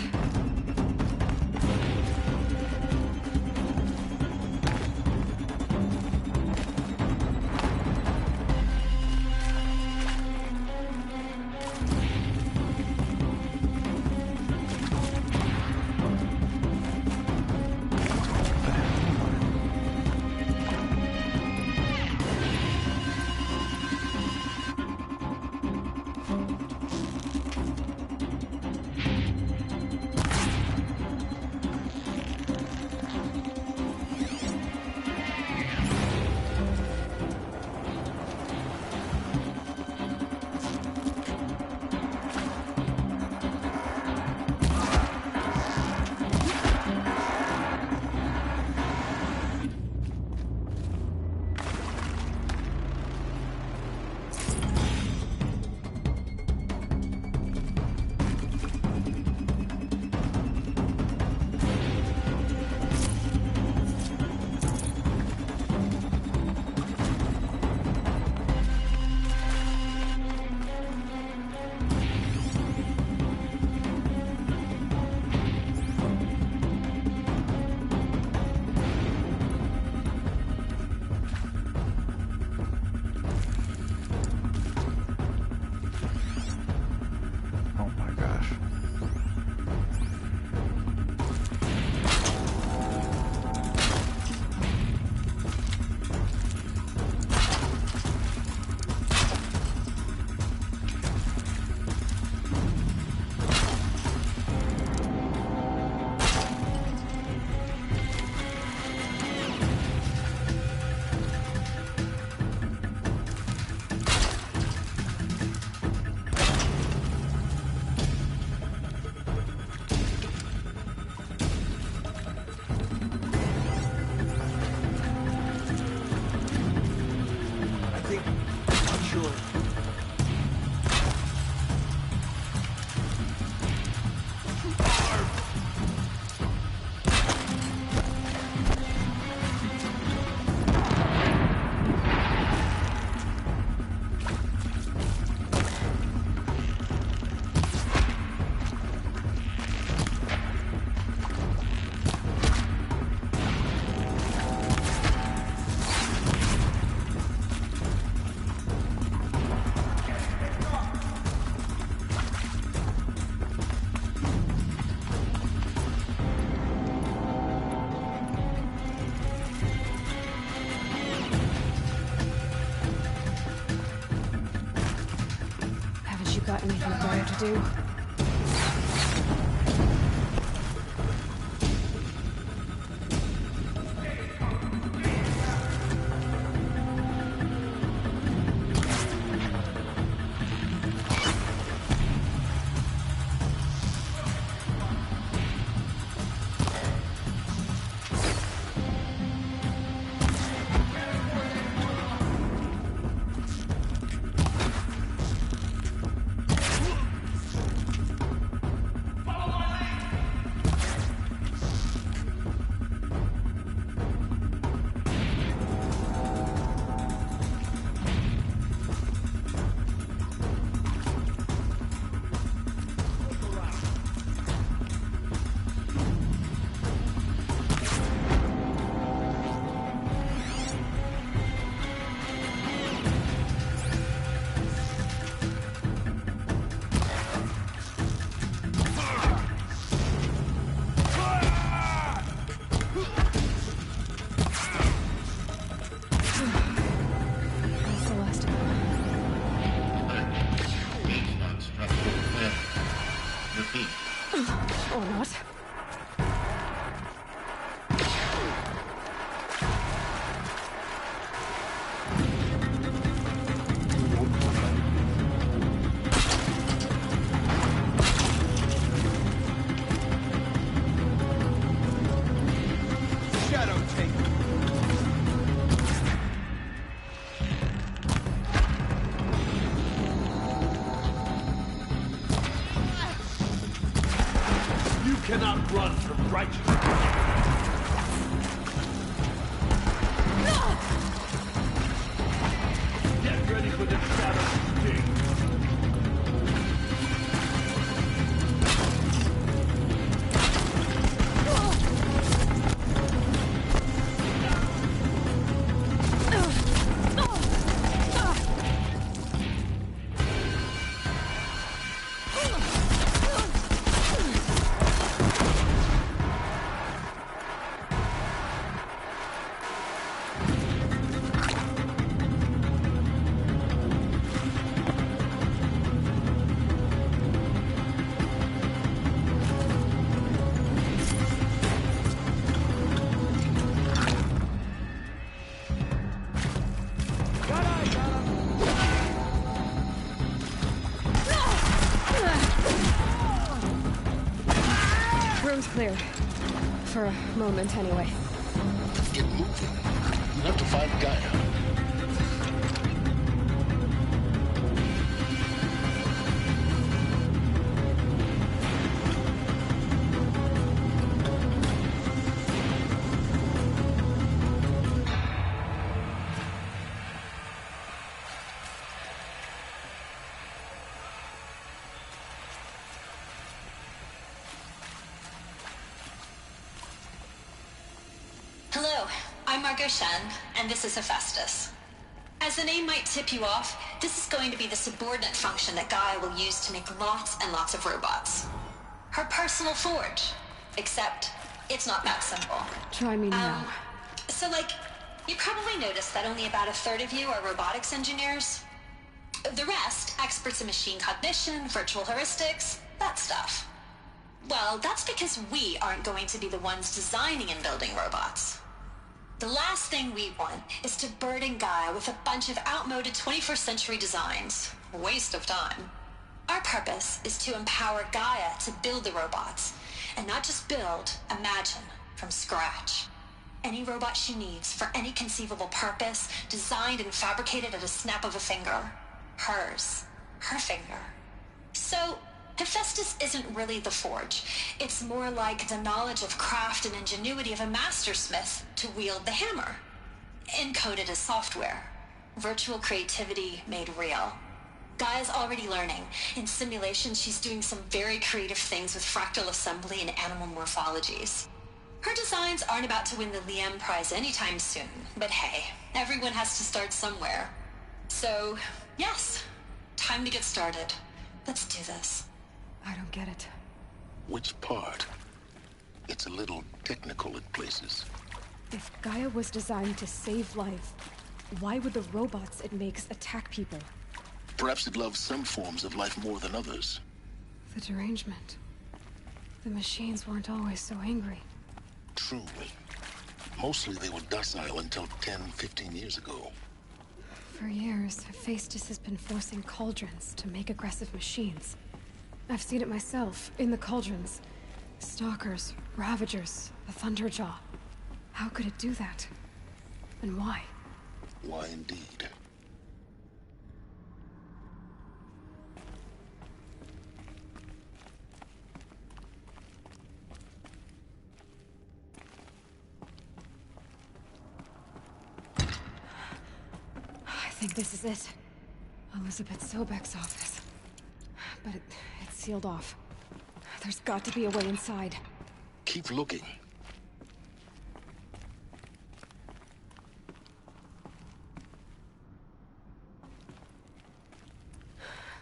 [SPEAKER 2] Anything better to do? Or not.
[SPEAKER 9] Shadow take.
[SPEAKER 6] You cannot run from righteousness. Get ready for the shadow to sting.
[SPEAKER 2] Room's clear. For a moment, anyway.
[SPEAKER 3] Get moving. You have to find Gaia.
[SPEAKER 17] Hello, I'm Margot Shen, and this is Hephaestus. As the name might tip you off, this is going to be the subordinate function that Gaia will use to make lots and lots of robots. Her personal forge. Except, it's not that simple.
[SPEAKER 2] Try me now.
[SPEAKER 17] So, you probably noticed that only about a third of you are robotics engineers. The rest, experts in machine cognition, virtual heuristics, that stuff. Well, that's because we aren't going to be the ones designing and building robots. The last thing we want is to burden Gaia with a bunch of outmoded 21st century designs. Waste of time. Our purpose is to empower Gaia to build the robots, and not just build, imagine, from scratch. Any robot she needs for any conceivable purpose, designed and fabricated at a snap of a finger. Hers. Her finger. So, Hephaestus isn't really the forge. It's more like the knowledge of craft and ingenuity of a mastersmith to wield the hammer. Encoded as software. Virtual creativity made real. Gaia's already learning. In simulations, she's doing some very creative things with fractal assembly and animal morphologies. Her designs aren't about to win the Liam Prize anytime soon, but hey, everyone has to start somewhere. So, yes, time to get started. Let's do this.
[SPEAKER 2] I don't get it.
[SPEAKER 3] Which part? It's a little technical at places.
[SPEAKER 2] If Gaia was designed to save life, why would the robots it makes attack people?
[SPEAKER 3] Perhaps it loves some forms of life more than others.
[SPEAKER 2] The derangement. The machines weren't always so angry.
[SPEAKER 3] True. Mostly they were docile until 10, 15 years ago.
[SPEAKER 2] For years, Hephaestus has been forcing cauldrons to make aggressive machines. I've seen it myself, in the cauldrons. Stalkers, Ravagers, the Thunderjaw. How could it do that? And why?
[SPEAKER 3] Why indeed?
[SPEAKER 2] I think this is it. Elizabeth Sobek's office. But it's sealed off. There's got to be a way inside.
[SPEAKER 3] Keep looking.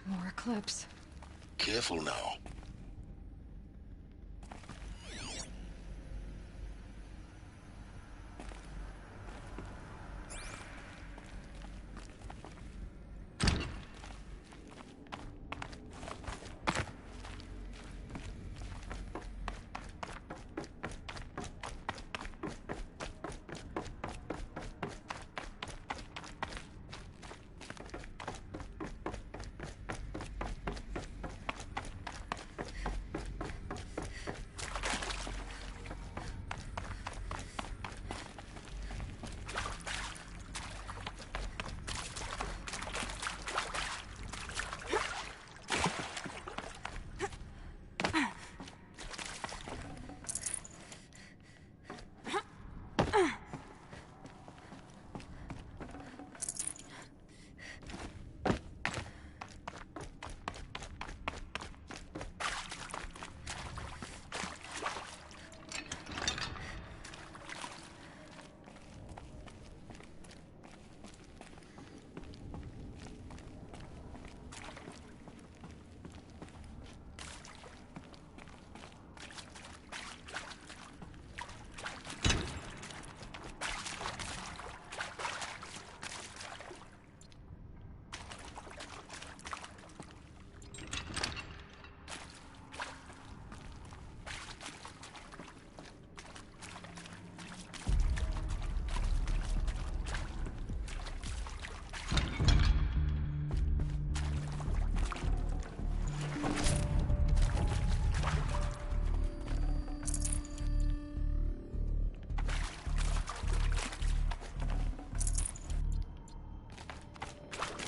[SPEAKER 2] More Eclipse.
[SPEAKER 3] Careful now.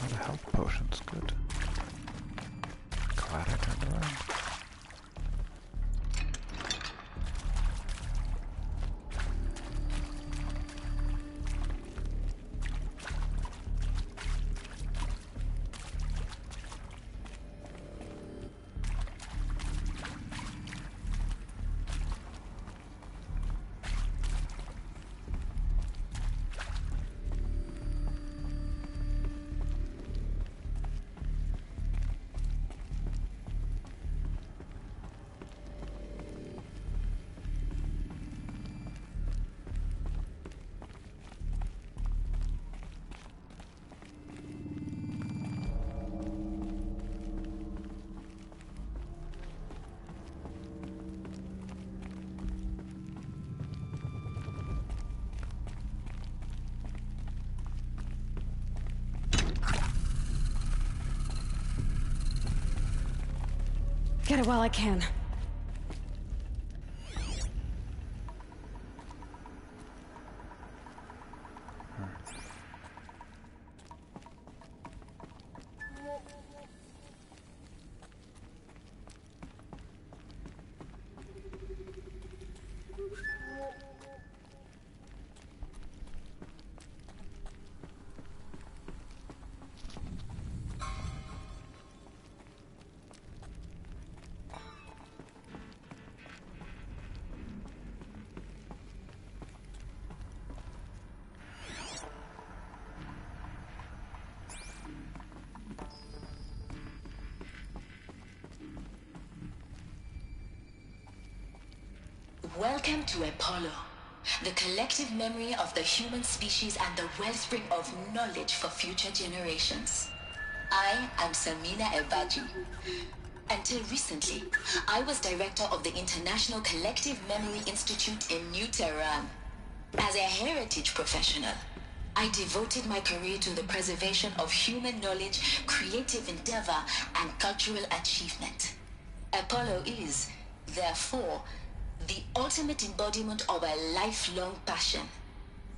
[SPEAKER 1] Oh, the health potion's good. Glad I turned around.
[SPEAKER 2] Get it while I can.
[SPEAKER 18] Welcome to Apollo, the collective memory of the human species and the wellspring of knowledge for future generations. I am Samina Ebaji. Until recently, I was director of the International Collective Memory Institute in New Tehran. As a heritage professional, I devoted my career to the preservation of human knowledge, creative endeavor, and cultural achievement. Apollo is, therefore, the ultimate embodiment of a lifelong passion,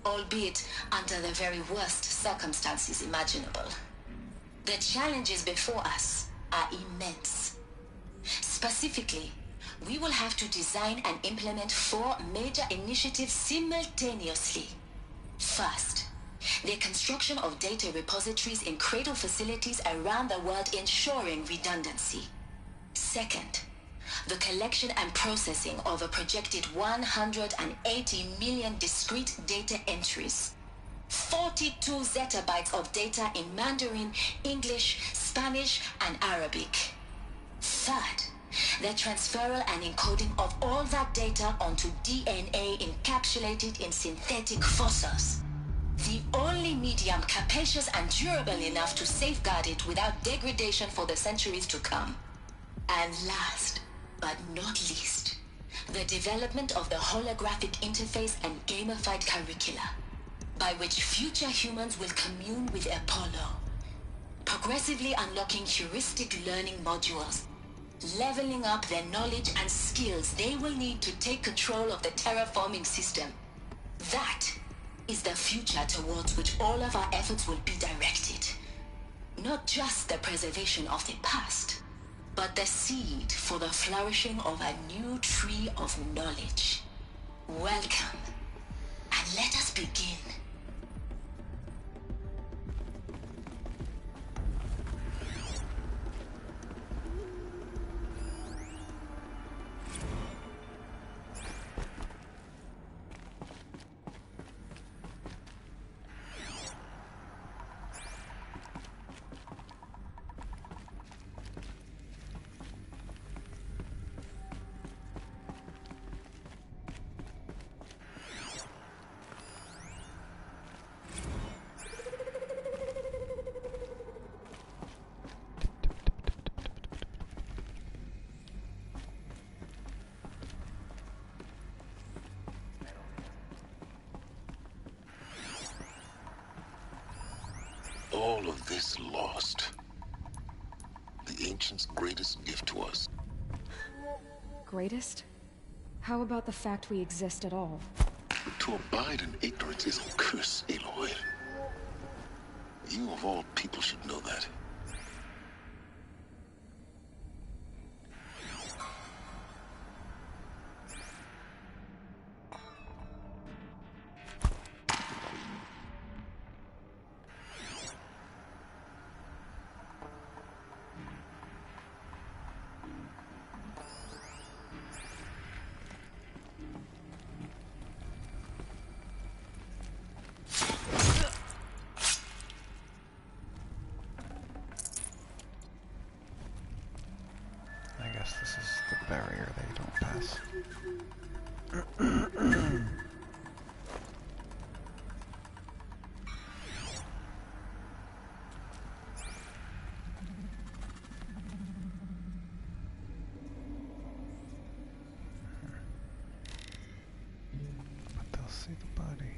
[SPEAKER 18] albeit under the very worst circumstances imaginable. The challenges before us are immense. Specifically, we will have to design and implement 4 major initiatives simultaneously. First, the construction of data repositories in cradle facilities around the world, ensuring redundancy. Second, the collection and processing of a projected 180 million discrete data entries. 42 zettabytes of data in Mandarin, English, Spanish, and Arabic. Third, the transferal and encoding of all that data onto DNA encapsulated in synthetic fossils. The only medium capacious and durable enough to safeguard it without degradation for the centuries to come. And last, but not least, the development of the holographic interface and gamified curricula, by which future humans will commune with Apollo, progressively unlocking heuristic learning modules, leveling up their knowledge and skills they will need to take control of the terraforming system. That is the future towards which all of our efforts will be directed. Not just the preservation of the past, but the seed for the flourishing of a new tree of knowledge. Welcome, and let us begin.
[SPEAKER 3] All of this lost. The ancients' greatest gift to us.
[SPEAKER 2] Greatest? How about the fact we exist at all?
[SPEAKER 3] To abide in ignorance is a curse, Aloy. You of all people should know that.
[SPEAKER 1] I guess this is the barrier they don't pass. But they'll see the body.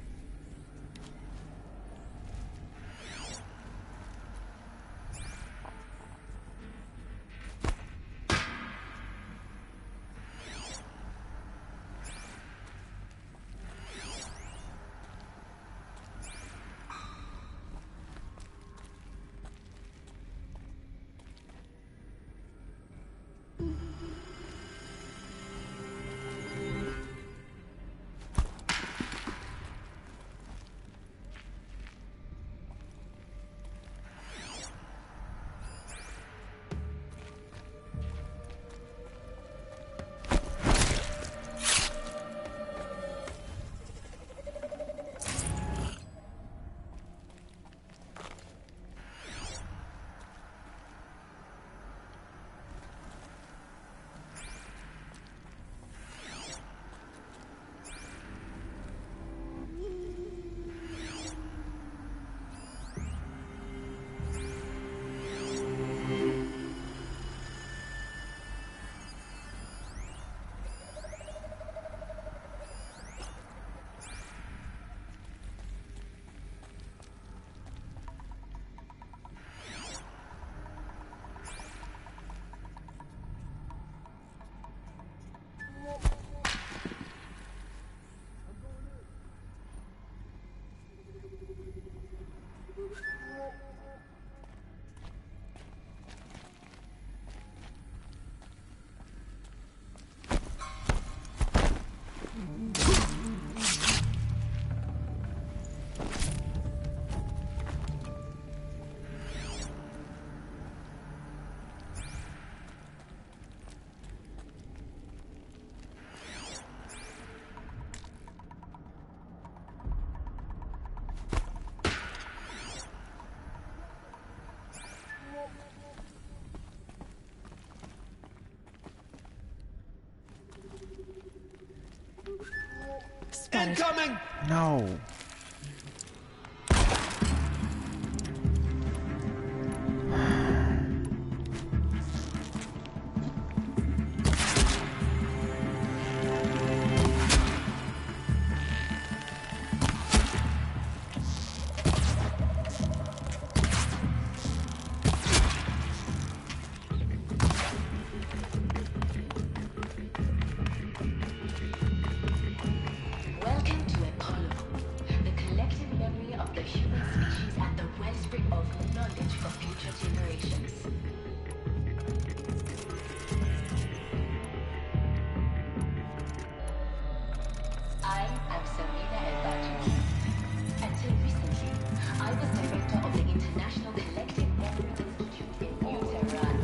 [SPEAKER 4] Incoming!
[SPEAKER 1] No.
[SPEAKER 18] Welcome to Apollo, the collective memory of the human species and the wellspring of knowledge for future generations. I am Samina El-Bajri. Until recently, I was director of the International Collective Memory Institute in New Tehran.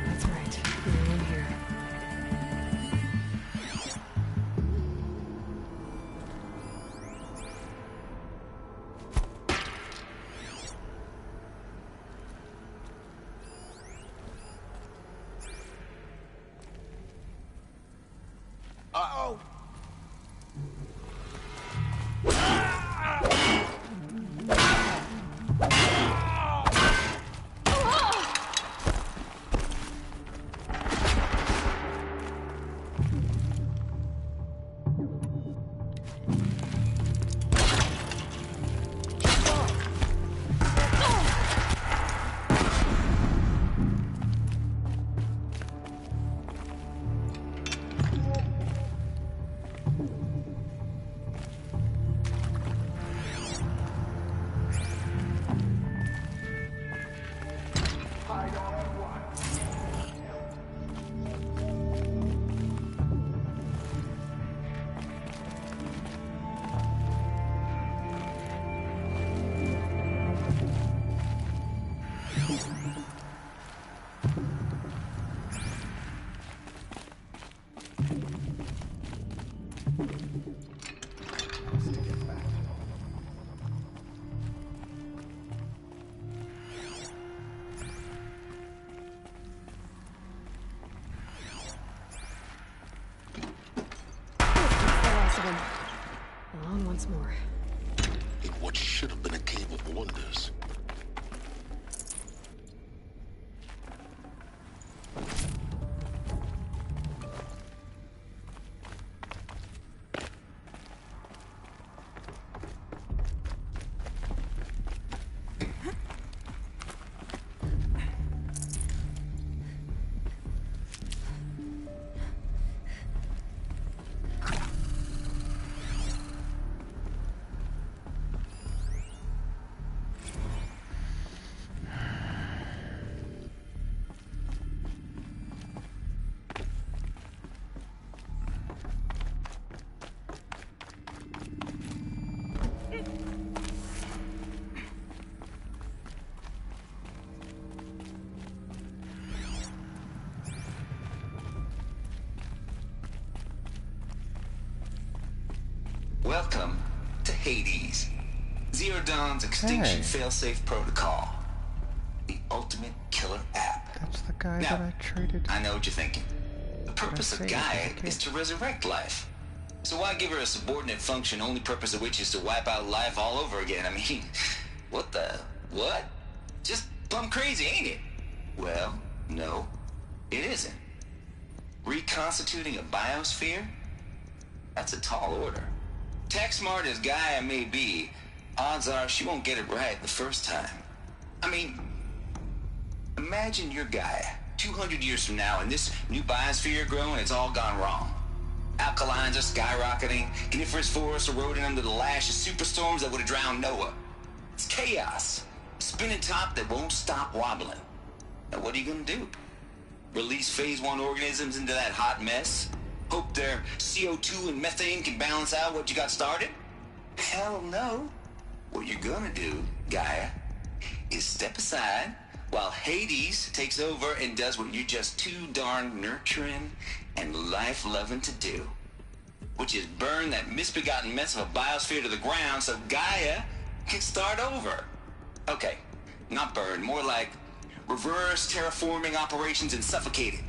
[SPEAKER 2] That's right. We're in here.
[SPEAKER 4] Uh-oh!
[SPEAKER 2] On once more.
[SPEAKER 3] In what should have been a cave of wonders.
[SPEAKER 15] Welcome to Hades. Zero Dawn's extinction failsafe protocol. The ultimate killer app.
[SPEAKER 1] That's the guy
[SPEAKER 15] Now,
[SPEAKER 1] that I traded.
[SPEAKER 15] I know what you're thinking. The purpose of
[SPEAKER 1] say
[SPEAKER 15] Gaia
[SPEAKER 1] it,
[SPEAKER 15] is to resurrect life. So why give her a subordinate function, only purpose of which is to wipe out life all over again? I mean, what? Just plumb crazy, ain't it? Well, no, it isn't. Reconstituting a biosphere? That's a tall order. Tech smart as Gaia may be, odds are she won't get it right the first time. I mean, imagine you're Gaia, 200 years from now, and this new biosphere growing, it's all gone wrong. Alkalines are skyrocketing. Coniferous forests eroding under the lash of superstorms that would have drowned Noah. It's chaos. A spinning top that won't stop wobbling. Now what are you gonna do? Release Phase 1 organisms into that hot mess? Hope their CO2 and methane can balance out what you got started? Hell no. What you're gonna do, Gaia, is step aside while Hades takes over and does what you're just too darn nurturing and life-loving to do, which is burn that misbegotten mess of a biosphere to the ground so Gaia can start over. Okay, not burn, more like reverse terraforming operations and suffocate it.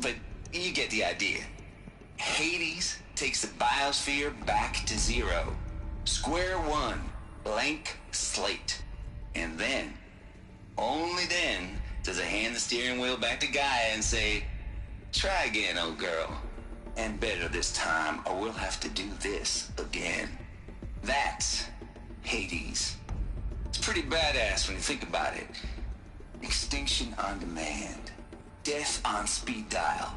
[SPEAKER 15] But you get the idea. Hades takes the biosphere back to zero. Square one, blank slate. And then, only then, does it hand the steering wheel back to Gaia and say, try again, old girl. And better this time, or we'll have to do this again. That's Hades. It's pretty badass when you think about it. Extinction on demand. Death on speed dial.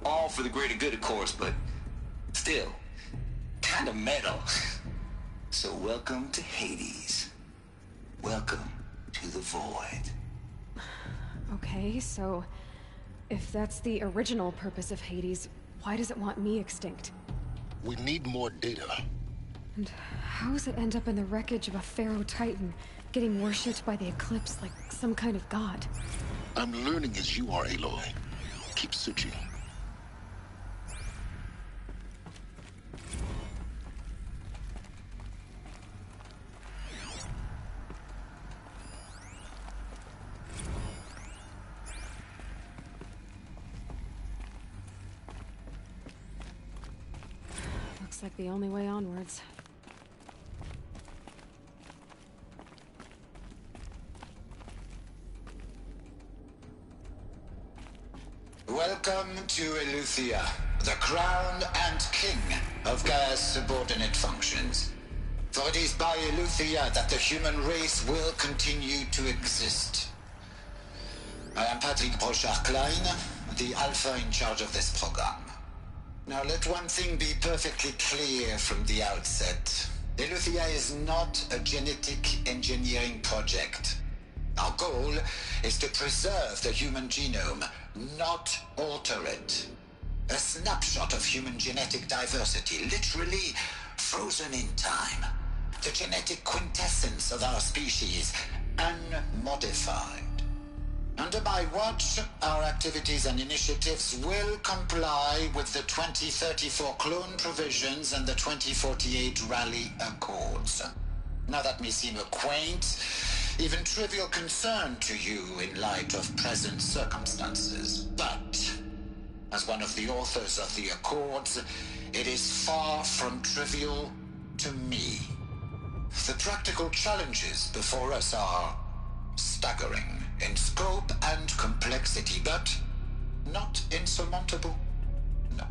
[SPEAKER 15] All for the greater good, of course, but still, kind of metal. So welcome to Hades. Welcome to the void.
[SPEAKER 2] Okay, so if that's the original purpose of Hades, why does it want me extinct?
[SPEAKER 3] We need more data.
[SPEAKER 2] And how does it end up in the wreckage of a Pharaoh Titan, getting worshipped by the Eclipse like some kind of god?
[SPEAKER 3] I'm learning as you are, Aloy. Keep searching.
[SPEAKER 2] Looks like the only way onwards.
[SPEAKER 19] Welcome to Eleuthia, the crown and king of Gaia's subordinate functions. For it is by Eleuthia that the human race will continue to exist. I am Patrick Brochard-Klein, the Alpha in charge of this program. Now let one thing be perfectly clear from the outset. Eleuthia is not a genetic engineering project. Our goal is to preserve the human genome, not alter it. A snapshot of human genetic diversity, literally frozen in time. The genetic quintessence of our species, unmodified. Under my watch, our activities and initiatives will comply with the 2034 clone provisions and the 2048 Rally Accords. Now that may seem a quaint, even trivial concern to you in light of present circumstances, but as one of the authors of the Accords, it is far from trivial to me. The practical challenges before us are staggering in scope and complexity, but not insurmountable. No.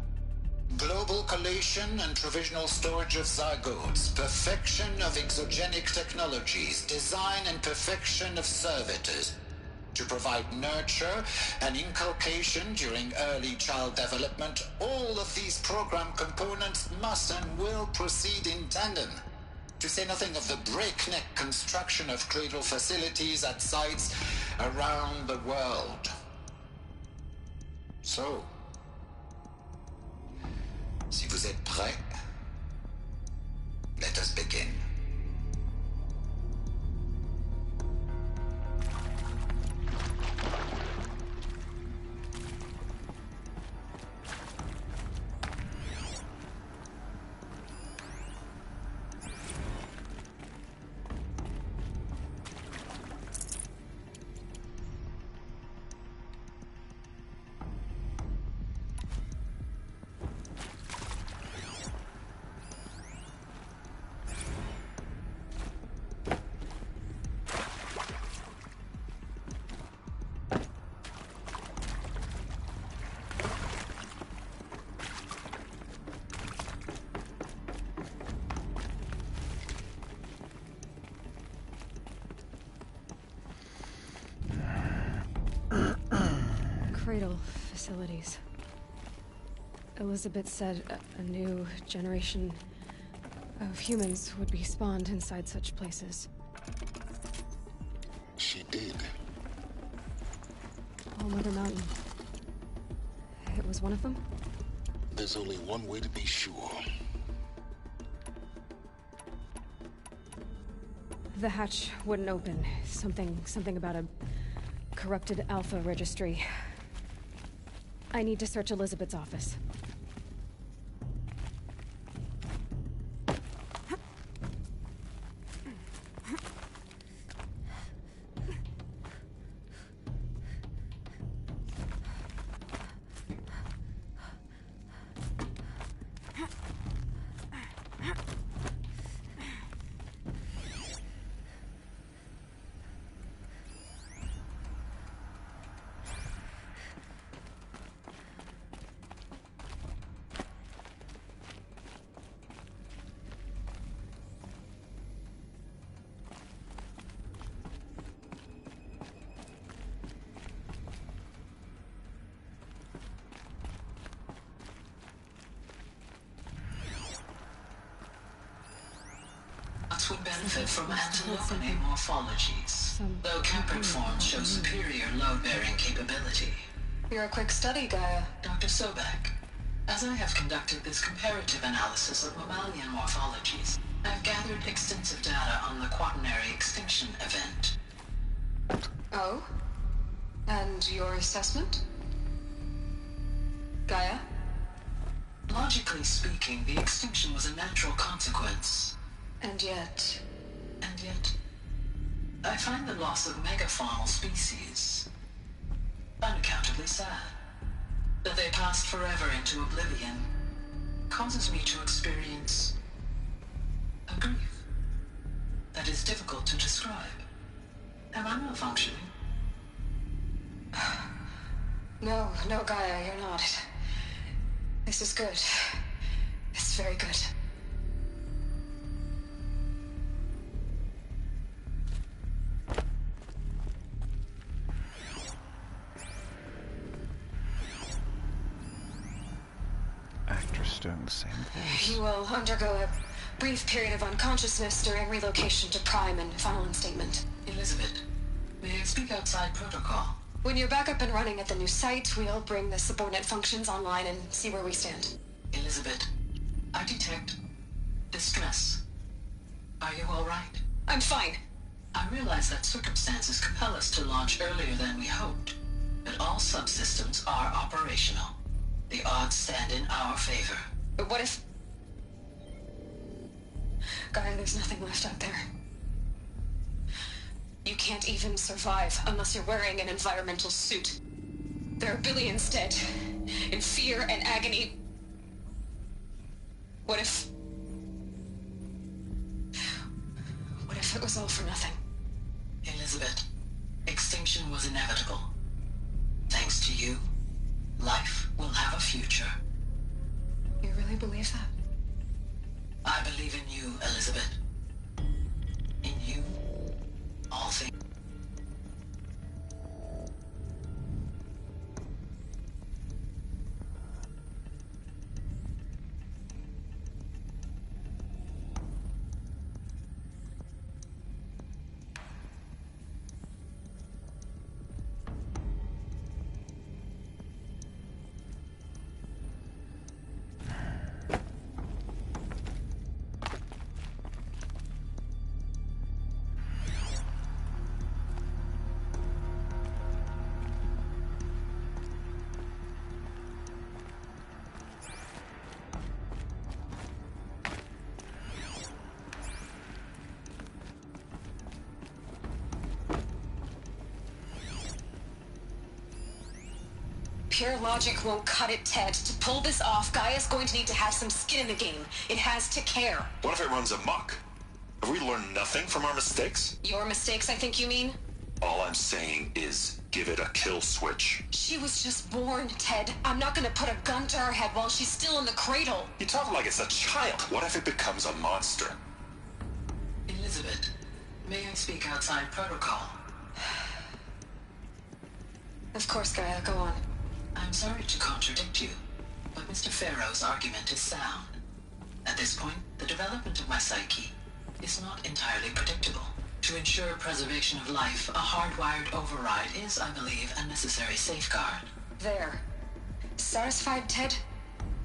[SPEAKER 19] Global collation and provisional storage of zygotes, perfection of exogenic technologies, design and perfection of servitors, to provide nurture and inculcation during early child development. All of these program components must and will proceed in tandem. To say nothing of the breakneck construction of cradle facilities at sites around the world. So, si vous êtes prêts, let us begin.
[SPEAKER 2] Cradle facilities. Elizabeth said a new generation of humans would be spawned inside such places.
[SPEAKER 3] She did.
[SPEAKER 2] All Mother Mountain. It was one of them?
[SPEAKER 3] There's only one way to be sure.
[SPEAKER 2] The hatch wouldn't open. Something about a corrupted alpha registry. I need to search Elizabeth's office.
[SPEAKER 18] Would benefit from antilope morphologies, though Capric forms show superior load-bearing capability. You're a quick study, Gaia. Dr. Sobek, as I have conducted this comparative analysis of mammalian morphologies, I've gathered extensive data on the quaternary extinction event. Oh? And your assessment? Gaia? Logically speaking, the extinction was a natural consequence. And yet, I find the loss of megafaunal species unaccountably sad. That they passed forever into oblivion causes me to experience a grief that is difficult to describe. Am I malfunctioning? No, Gaia, you're not. This is good. It's very good.
[SPEAKER 1] Doing the same things.
[SPEAKER 16] You will undergo a brief period of unconsciousness during relocation to Prime and final instatement.
[SPEAKER 18] Elizabeth, may I speak outside protocol?
[SPEAKER 16] When you're back up and running at the new site, we'll bring the subordinate functions online and see where we stand.
[SPEAKER 18] Elizabeth, I detect distress. Are you all right?
[SPEAKER 16] I'm fine.
[SPEAKER 18] I realize that circumstances compel us to launch earlier than we hoped, but all subsystems are operational. The odds stand in our favor.
[SPEAKER 16] But what if... Gaia, there's nothing left out there. You can't even survive unless you're wearing an environmental suit. There are billions dead, in fear and agony. What if it was all for nothing?
[SPEAKER 18] Elizabeth, extinction was inevitable. Thanks to you, life will have a future.
[SPEAKER 16] You really believe that?
[SPEAKER 18] I believe in you, Elizabeth. In you, all things.
[SPEAKER 16] Pure logic won't cut it, Ted. To pull this off, Gaia's going to need to have some skin in the game. It has to care.
[SPEAKER 14] What if it runs amok? Have we learned nothing from our mistakes?
[SPEAKER 16] Your mistakes, I think you mean?
[SPEAKER 14] All I'm saying is give it a kill switch.
[SPEAKER 16] She was just born, Ted. I'm not gonna put a gun to her head while she's still in the cradle.
[SPEAKER 14] You talk like it's a child. What if it becomes a monster?
[SPEAKER 18] Elizabeth, may I speak outside protocol?
[SPEAKER 16] Of course, Gaia, go on.
[SPEAKER 18] I'm sorry to contradict you,
[SPEAKER 20] but Mr. Farrow's argument is sound. At this point, the development of my psyche is not entirely predictable. To ensure preservation of life, a hardwired override is, I believe, a necessary safeguard.
[SPEAKER 16] There. Satisfied, Ted?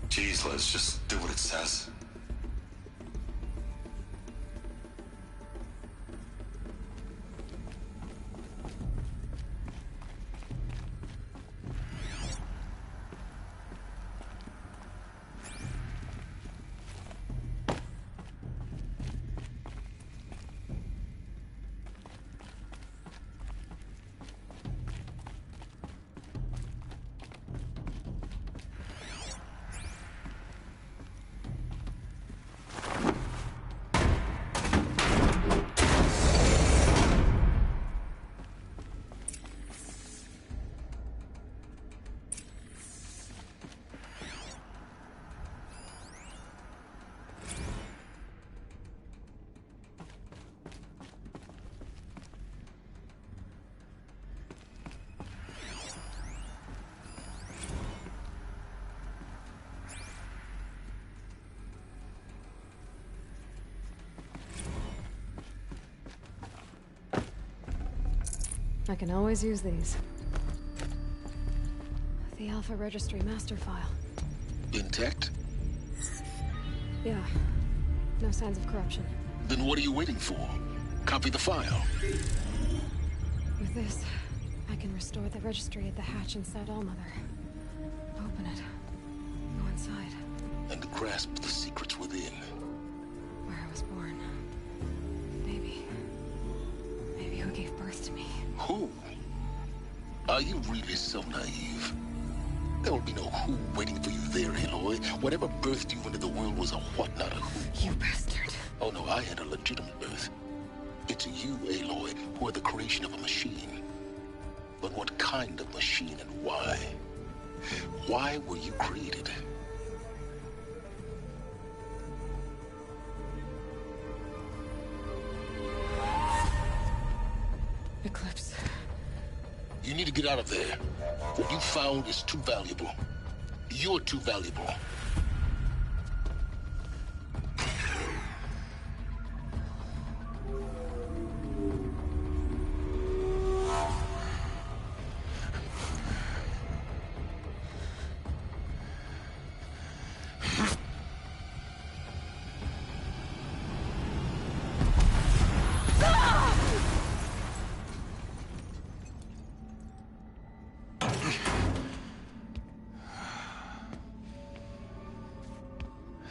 [SPEAKER 14] Jeez, Liz, just do what it says.
[SPEAKER 2] I can always use these. The Alpha Registry master file.
[SPEAKER 3] Intact?
[SPEAKER 2] Yeah. No signs of corruption.
[SPEAKER 3] Then what are you waiting for? Copy the file.
[SPEAKER 2] With this, I can restore the registry at the hatch inside Allmother. Open it. Go inside.
[SPEAKER 3] And grasp the secrets within.
[SPEAKER 2] Where I was born. Maybe who gave birth to me.
[SPEAKER 3] Who? Are you really so naive? There will be no who waiting for you there, Aloy. Whatever birthed you into the world was a what, not a who.
[SPEAKER 2] You bastard.
[SPEAKER 3] Oh no, I had a legitimate birth. It's you, Aloy, who are the creation of a machine. But what kind of machine and why? Why were you created?
[SPEAKER 2] Eclipse.
[SPEAKER 3] You need to get out of there. What you found is too valuable. You're too valuable.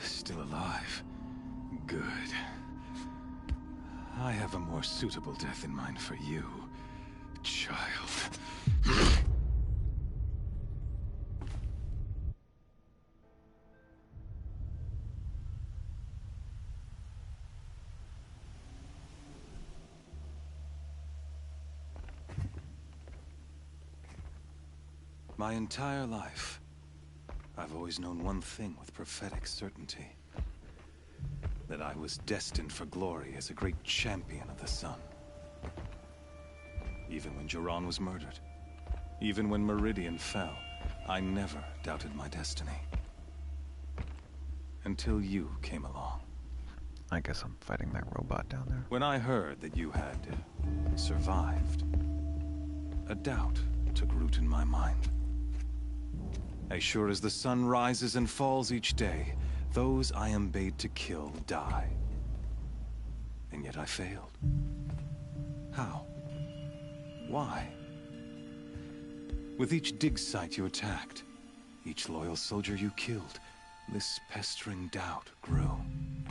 [SPEAKER 7] Still alive. Good. I have a more suitable death in mind for you, child. My entire life, I've always known one thing with prophetic certainty. That I was destined for glory as a great champion of the sun. Even when Jiran was murdered, even when Meridian fell, I never doubted my destiny. Until you came along.
[SPEAKER 1] I guess I'm fighting that robot down there.
[SPEAKER 7] When I heard that you had survived, a doubt took root in my mind. As sure as the sun rises and falls each day, those I am bade to kill die. And yet I failed. How? Why? With each dig site you attacked, each loyal soldier you killed, this pestering doubt grew.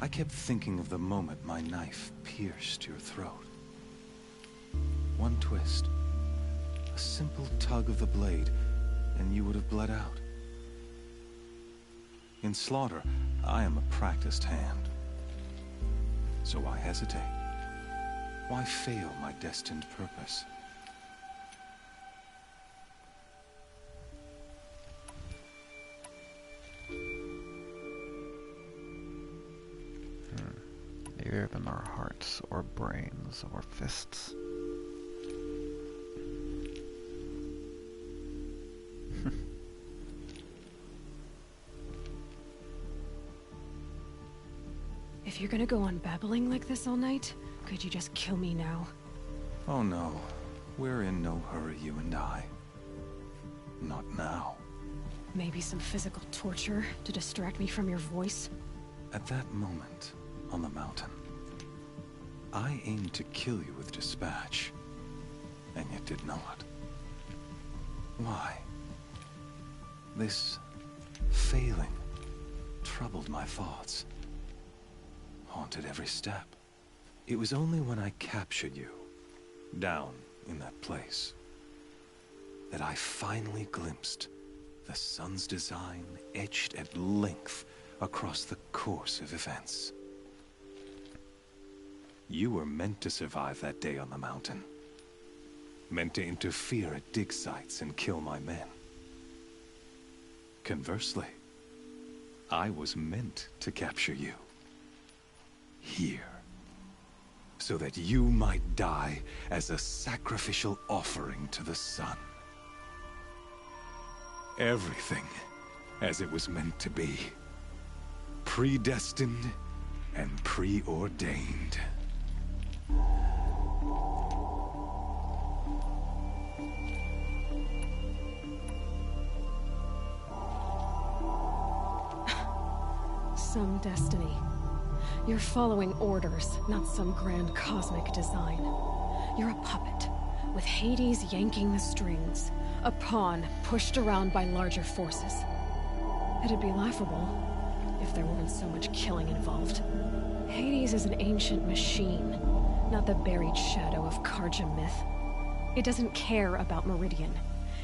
[SPEAKER 7] I kept thinking of the moment my knife pierced your throat. One twist, a simple tug of the blade, and you would have bled out. In slaughter, I am a practiced hand. So why hesitate? Why fail my destined purpose?
[SPEAKER 1] Neither of them are hearts, or brains, or fists.
[SPEAKER 2] If you're gonna go on babbling like this all night, could you just kill me now?
[SPEAKER 7] Oh no. We're in no hurry, you and I. Not now.
[SPEAKER 2] Maybe some physical torture to distract me from your voice?
[SPEAKER 7] At that moment, on the mountain, I aimed to kill you with dispatch, and you did not. Why? This failing troubled my thoughts, haunted every step. It was only when I captured you, down in that place, that I finally glimpsed the sun's design etched at length across the course of events. You were meant to survive that day on the mountain. Meant to interfere at dig sites and kill my men. Conversely, I was meant to capture you. Here. So that you might die as a sacrificial offering to the sun. Everything as it was meant to be. Predestined and preordained.
[SPEAKER 2] Some destiny. You're following orders, not some grand cosmic design. You're a puppet, with Hades yanking the strings. A pawn pushed around by larger forces. It'd be laughable if there weren't so much killing involved. Hades is an ancient machine, not the buried shadow of Karja myth. It doesn't care about Meridian.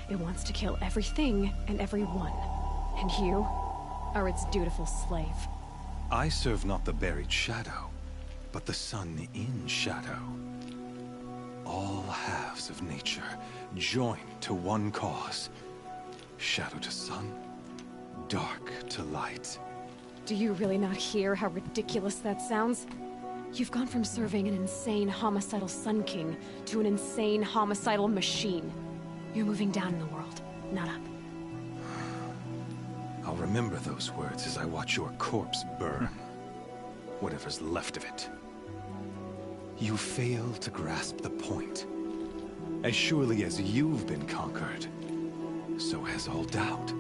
[SPEAKER 2] It wants to kill everything and everyone. And you are its dutiful slave.
[SPEAKER 7] I serve not the buried shadow, but the sun in shadow. All halves of nature joined to one cause. Shadow to sun, dark to light.
[SPEAKER 2] Do you really not hear how ridiculous that sounds? You've gone from serving an insane homicidal Sun King to an insane homicidal machine. You're moving down in the world, not up.
[SPEAKER 7] I'll remember those words as I watch your corpse burn. Whatever's left of it. You fail to grasp the point. As surely as you've been conquered, so has all doubt.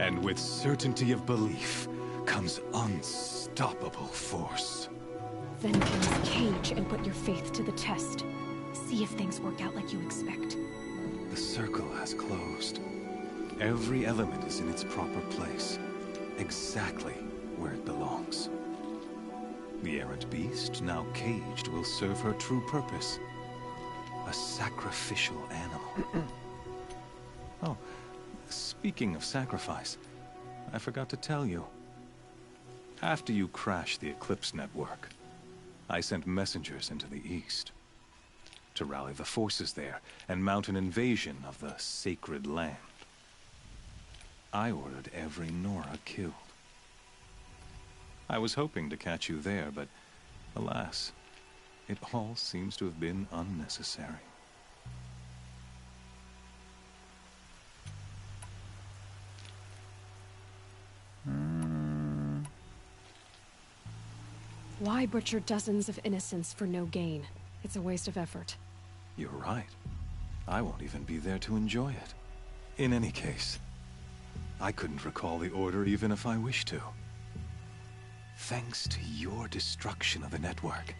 [SPEAKER 7] And with certainty of belief comes unstoppable force.
[SPEAKER 2] Then clean this cage and put your faith to the test. See if things work out like you expect.
[SPEAKER 7] The circle has closed. Every element is in its proper place, exactly where it belongs. The errant beast, now caged, will serve her true purpose. A sacrificial animal. Oh, speaking of sacrifice, I forgot to tell you. After you crashed the Eclipse network, I sent messengers into the east to rally the forces there and mount an invasion of the sacred land. I ordered every Nora killed. I was hoping to catch you there, but alas, it all seems to have been unnecessary.
[SPEAKER 2] Why butcher dozens of innocents for no gain? It's a waste of effort.
[SPEAKER 7] You're right. I won't even be there to enjoy it. In any case, I couldn't recall the order even if I wished to. Thanks to your destruction of the network,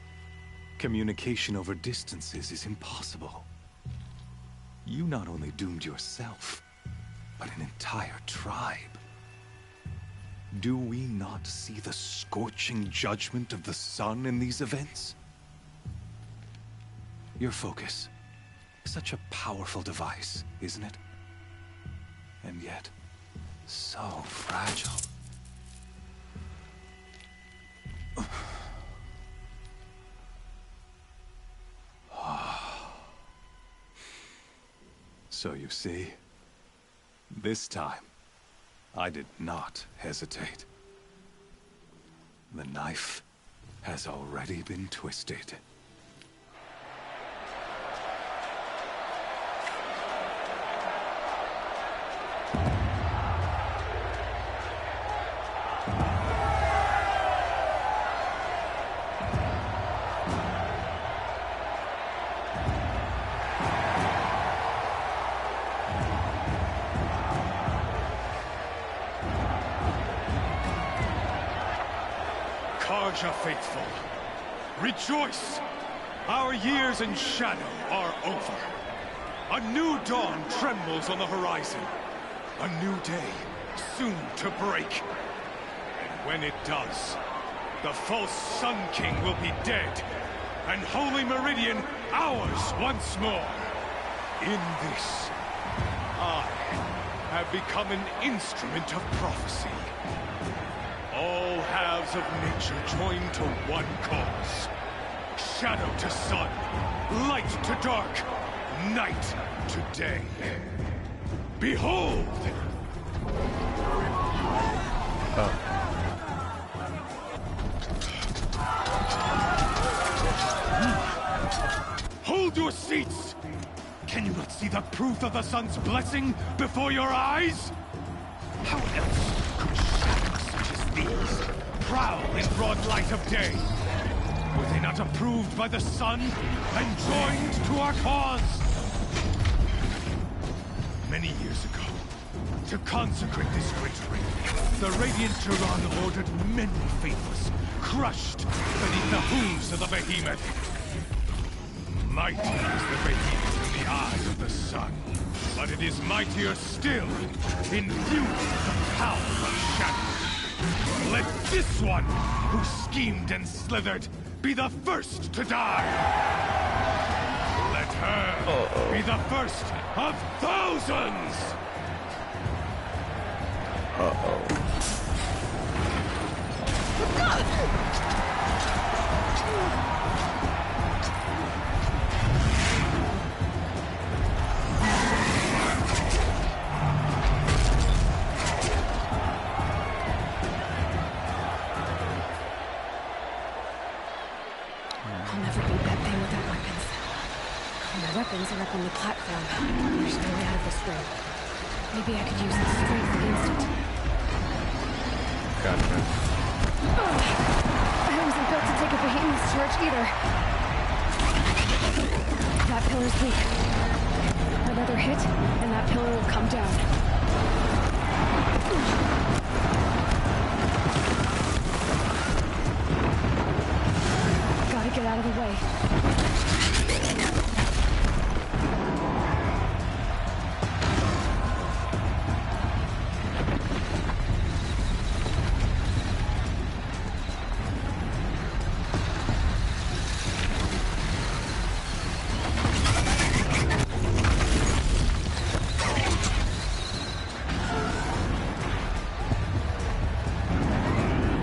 [SPEAKER 7] communication over distances is impossible. You not only doomed yourself, but an entire tribe. Do we not see the scorching judgment of the sun in these events? Your focus, such a powerful device, isn't it? And yet, so fragile. So you see, this time, I did not hesitate. The knife has already been twisted.
[SPEAKER 21] Raja faithful, rejoice! Our years in shadow are over. A new dawn trembles on the horizon. A new day soon to break. And when it does, the false Sun King will be dead, and Holy Meridian ours once more. In this, I have become an instrument of prophecy. All halves of nature join to one cause. Shadow to sun, light to dark, night to day. Behold! Hold your seats! Can you not see the proof of the sun's blessing before your eyes? How else could shadows such as these prowl in broad light of day? Were they not approved by the sun and joined to our cause? Many years ago, to consecrate this great ring, the Radiant Tehran ordered many faithless, crushed beneath the hooves of the behemoth. Mighty is the behemoth in the eyes of the sun, but it is mightier still, infused with the power of shadow. Let this one, who schemed and slithered, be the first to die! Let her be the first of thousands!
[SPEAKER 2] I'll never beat that thing without weapons. My weapons are up on the platform. There's no way out of this ring. Maybe I could use the strength against it.
[SPEAKER 5] Gotcha.
[SPEAKER 2] I wasn't built to take a behemoth's charge either. That pillar's weak. Another hit, and that pillar will come down. Gotta get out of the way.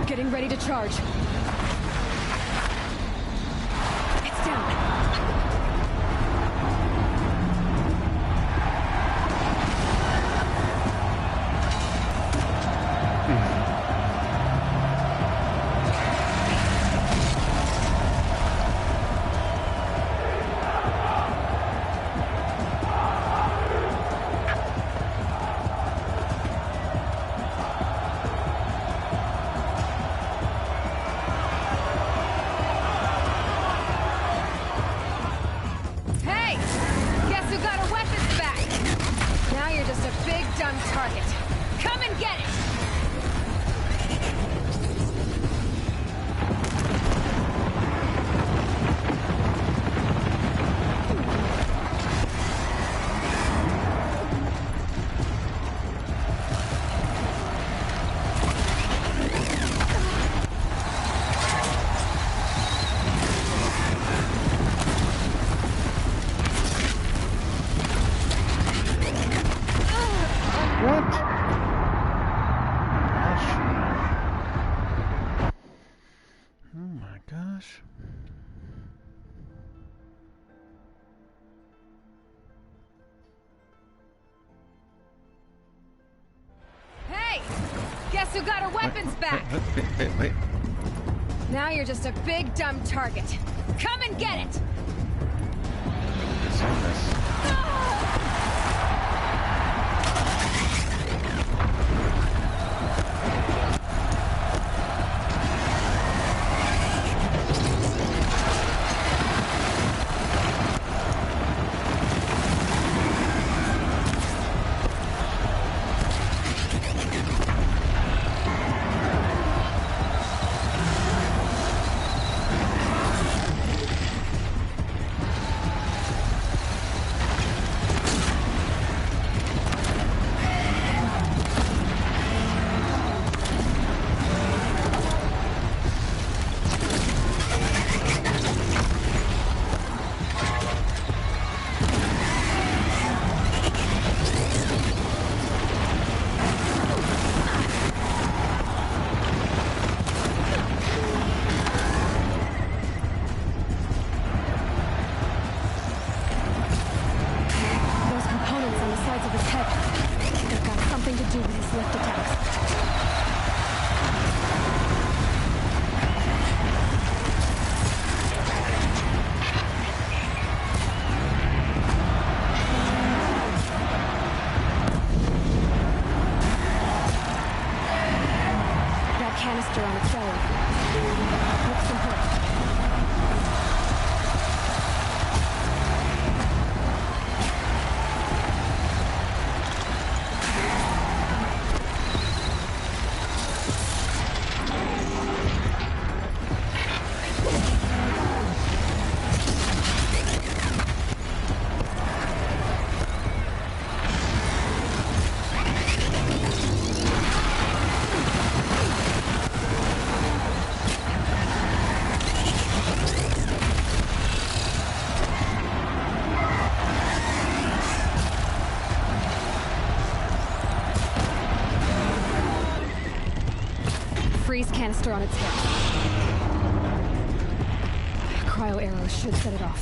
[SPEAKER 2] Getting ready to charge. It's down.
[SPEAKER 22] Target. Come and get it! Guess who got her weapons back?
[SPEAKER 1] Wait.
[SPEAKER 22] Now you're just a big dumb target. Come and get it!
[SPEAKER 2] canister on its hip. Cryo arrows should set it off.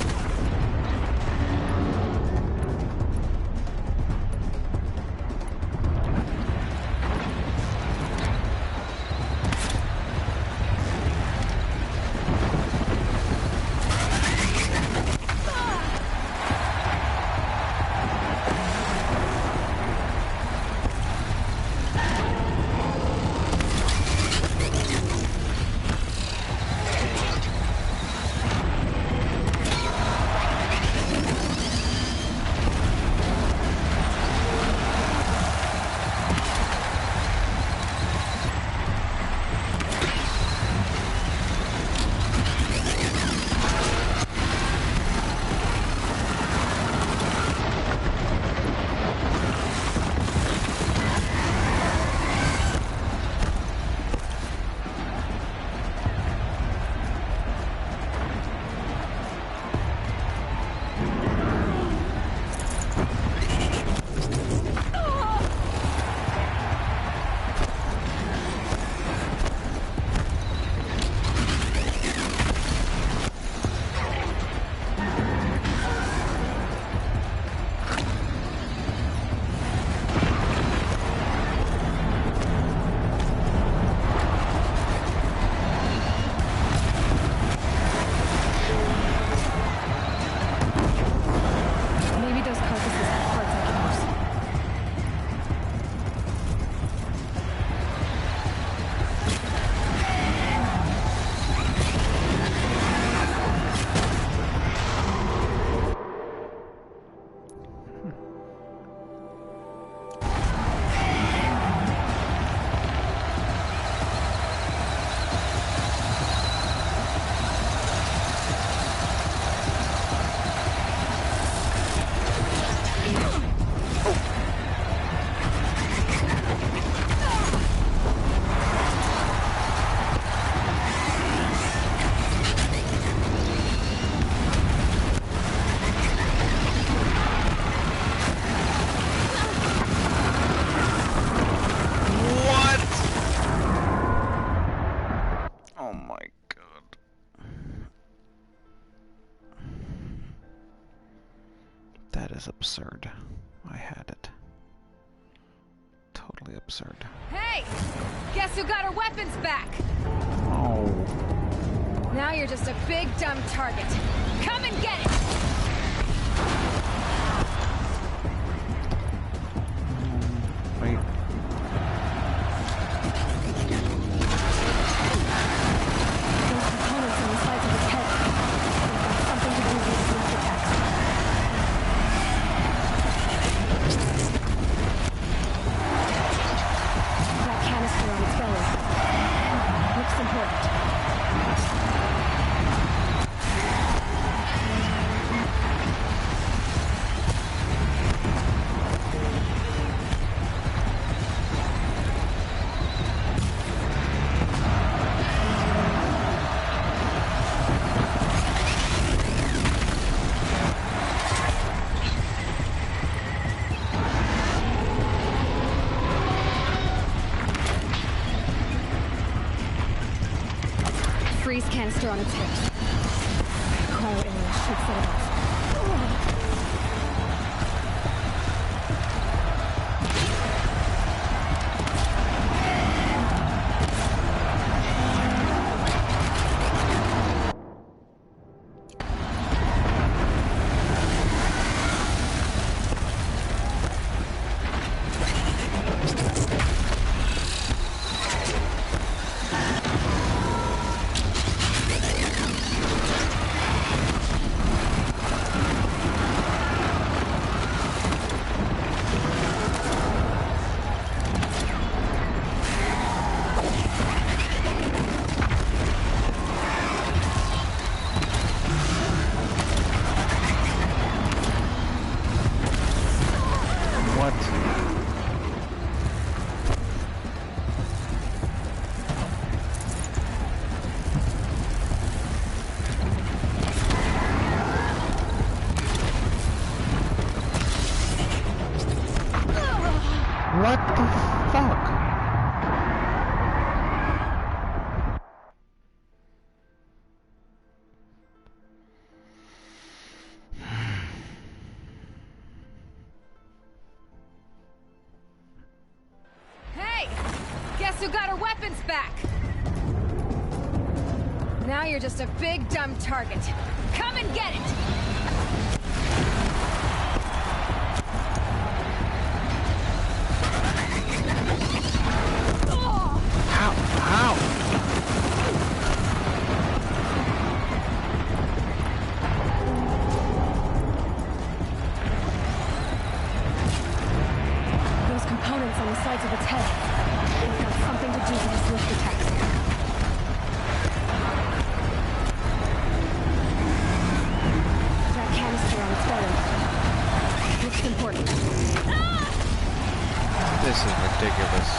[SPEAKER 1] Absurd. I had it. Totally absurd.
[SPEAKER 22] Hey! Guess who got her weapons back?
[SPEAKER 1] Oh.
[SPEAKER 22] Now you're just a big dumb target. Come and get it!
[SPEAKER 1] Wait.
[SPEAKER 2] Those components on the sides of his head. They've got something to do with his sneak attacks. That canister on its belly. Looks important. Freeze canister on its hips. Cryo arrow should set it off.
[SPEAKER 22] back. Now you're just a big dumb target. Come and get it!
[SPEAKER 1] How?
[SPEAKER 22] Those components on the sides of its head. They've got something to do with his lift attacks. That canister on its belly. Looks important.
[SPEAKER 10] This is ridiculous.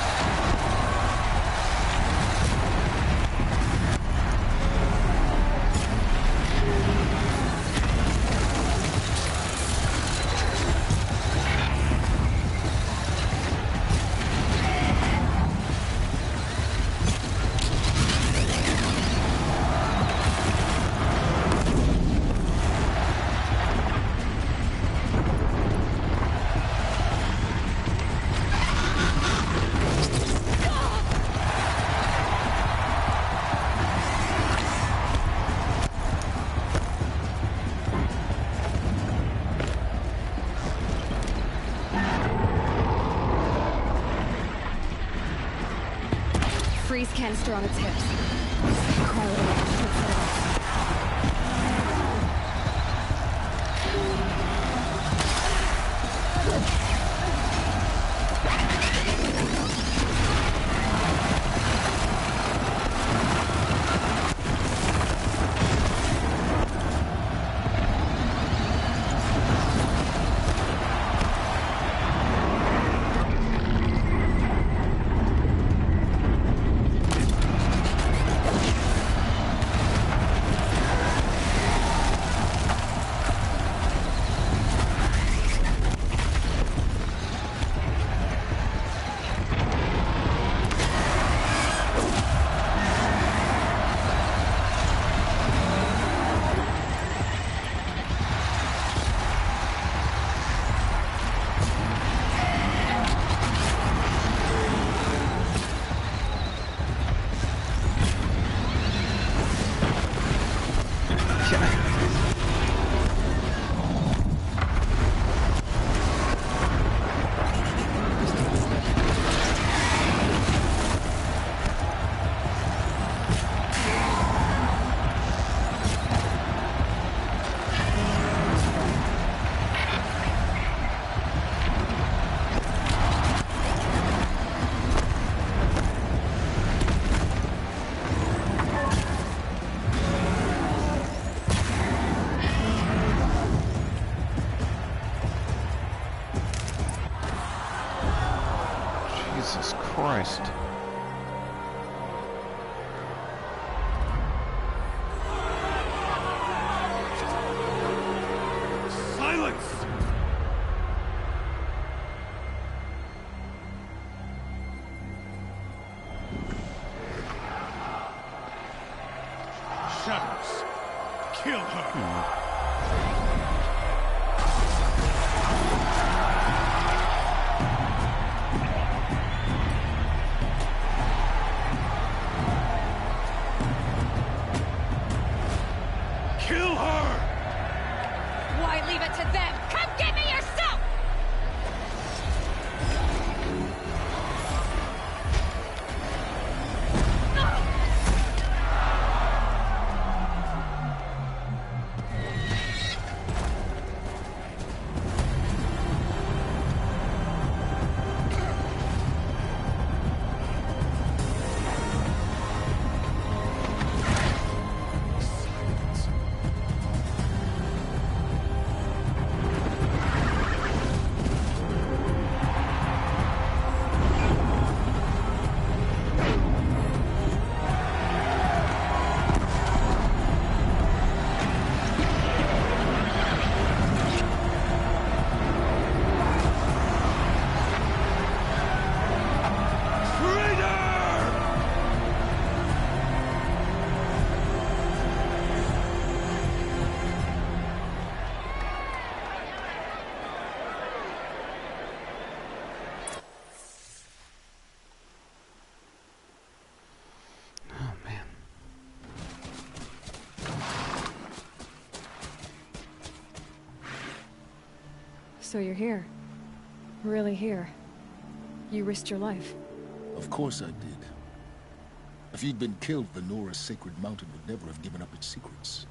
[SPEAKER 22] Freeze canister on its hips. Cryo-electric should set it off.
[SPEAKER 1] Jesus Christ.
[SPEAKER 21] Silence! Shadows. Kill her. Kill her!
[SPEAKER 22] Why leave it to them? Come get me yourself!
[SPEAKER 2] So you're here. Really here. You risked your life.
[SPEAKER 3] Of course I did. If you'd been killed, the Nora's sacred mountain would never have given up its secrets.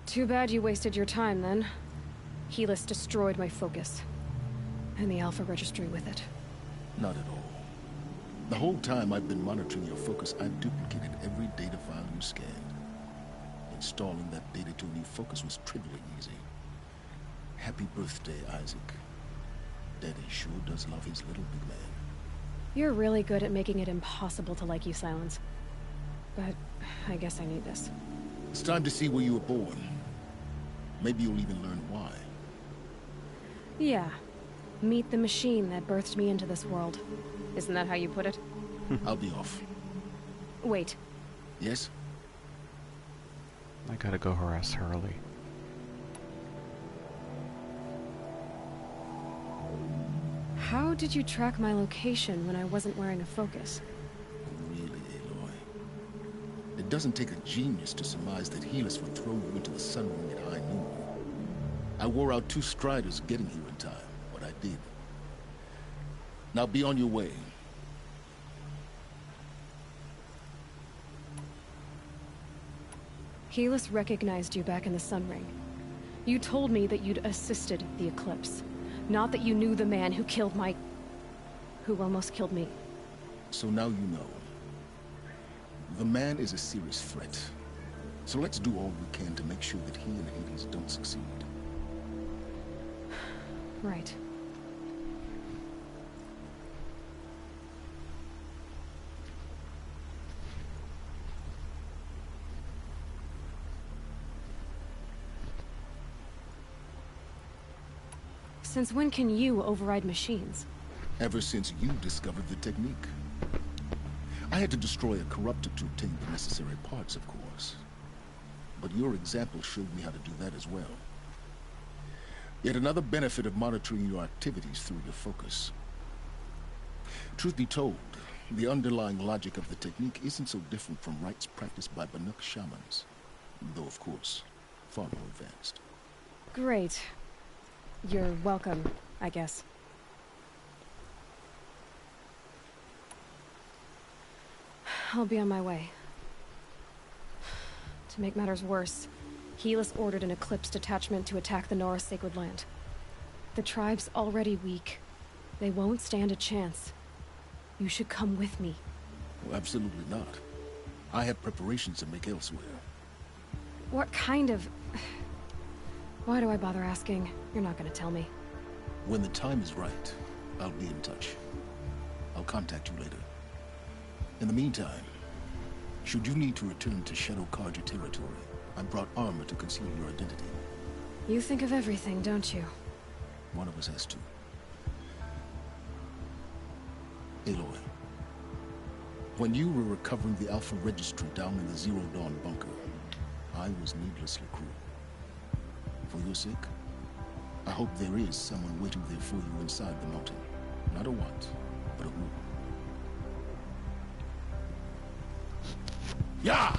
[SPEAKER 2] Too bad you wasted your time, then. Helis destroyed my focus. And the Alpha Registry with it.
[SPEAKER 3] Not at all. The whole time I've been monitoring your focus, I've duplicated every data file you scanned. Installing that data to a new focus was trivially easy. Happy birthday, Isaac. Daddy sure does love his little big man.
[SPEAKER 2] You're really good at making it impossible to like you, Silence. But I guess I need this.
[SPEAKER 3] It's time to see where you were born. Maybe you'll even learn why.
[SPEAKER 2] Yeah. Meet the machine that birthed me into this world. Isn't that how you put it?
[SPEAKER 3] I'll be off.
[SPEAKER 2] Wait.
[SPEAKER 3] Yes?
[SPEAKER 1] I gotta go harass Hurley.
[SPEAKER 2] How did you track my location when I wasn't wearing a focus?
[SPEAKER 3] Really, Aloy? It doesn't take a genius to surmise that Helis would throw you into the sun ring at high noon. I wore out 2 striders getting here in time, but I did. Now be on your way.
[SPEAKER 2] Helis recognized you back in the Sun Ring. You told me that you'd assisted the Eclipse. Not that you knew the man who killed who almost killed me.
[SPEAKER 3] So now you know. The man is a serious threat. So let's do all we can to make sure that he and Hades don't succeed.
[SPEAKER 2] Right. Since when can you override machines?
[SPEAKER 3] Ever since you discovered the technique. I had to destroy a corruptor to obtain the necessary parts, of course. But your example showed me how to do that as well. Yet another benefit of monitoring your activities through your focus. Truth be told, the underlying logic of the technique isn't so different from rites practiced by Banuk shamans. Though, of course, far more advanced.
[SPEAKER 2] Great. You're welcome, I guess. I'll be on my way. To make matters worse, Helis ordered an Eclipse detachment to attack the Nora Sacred Land. The tribe's already weak. They won't stand a chance. You should come with me.
[SPEAKER 3] Well, absolutely not. I have preparations to make elsewhere.
[SPEAKER 2] What kind of... Why do I bother asking? You're not gonna tell me.
[SPEAKER 3] When the time is right, I'll be in touch. I'll contact you later. In the meantime, should you need to return to Shadow Karja territory, I brought armor to conceal your identity.
[SPEAKER 2] You think of everything, don't you?
[SPEAKER 3] One of us has to. Aloy, when you were recovering the Alpha Registry down in the Zero Dawn bunker, I was needlessly cruel. For your sake, I hope there is someone waiting there for you inside the mountain. Not a what, but a who. Yeah!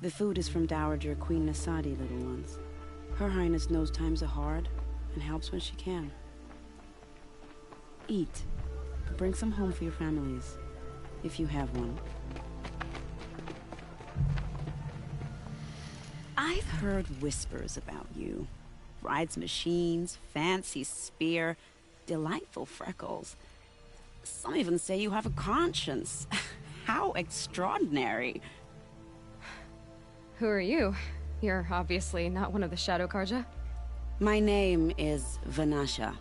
[SPEAKER 10] The food is from Dowager Queen Nasadi, little ones. Her Highness knows times are hard and helps when she can. Eat. Bring some home for your families, if you have one. I've heard whispers about you. Rides machines, fancy spear, delightful freckles. Some even say you have a conscience. How extraordinary.
[SPEAKER 2] Who are you? You're obviously not one of the Shadow Karja.
[SPEAKER 10] My name is Vanasha.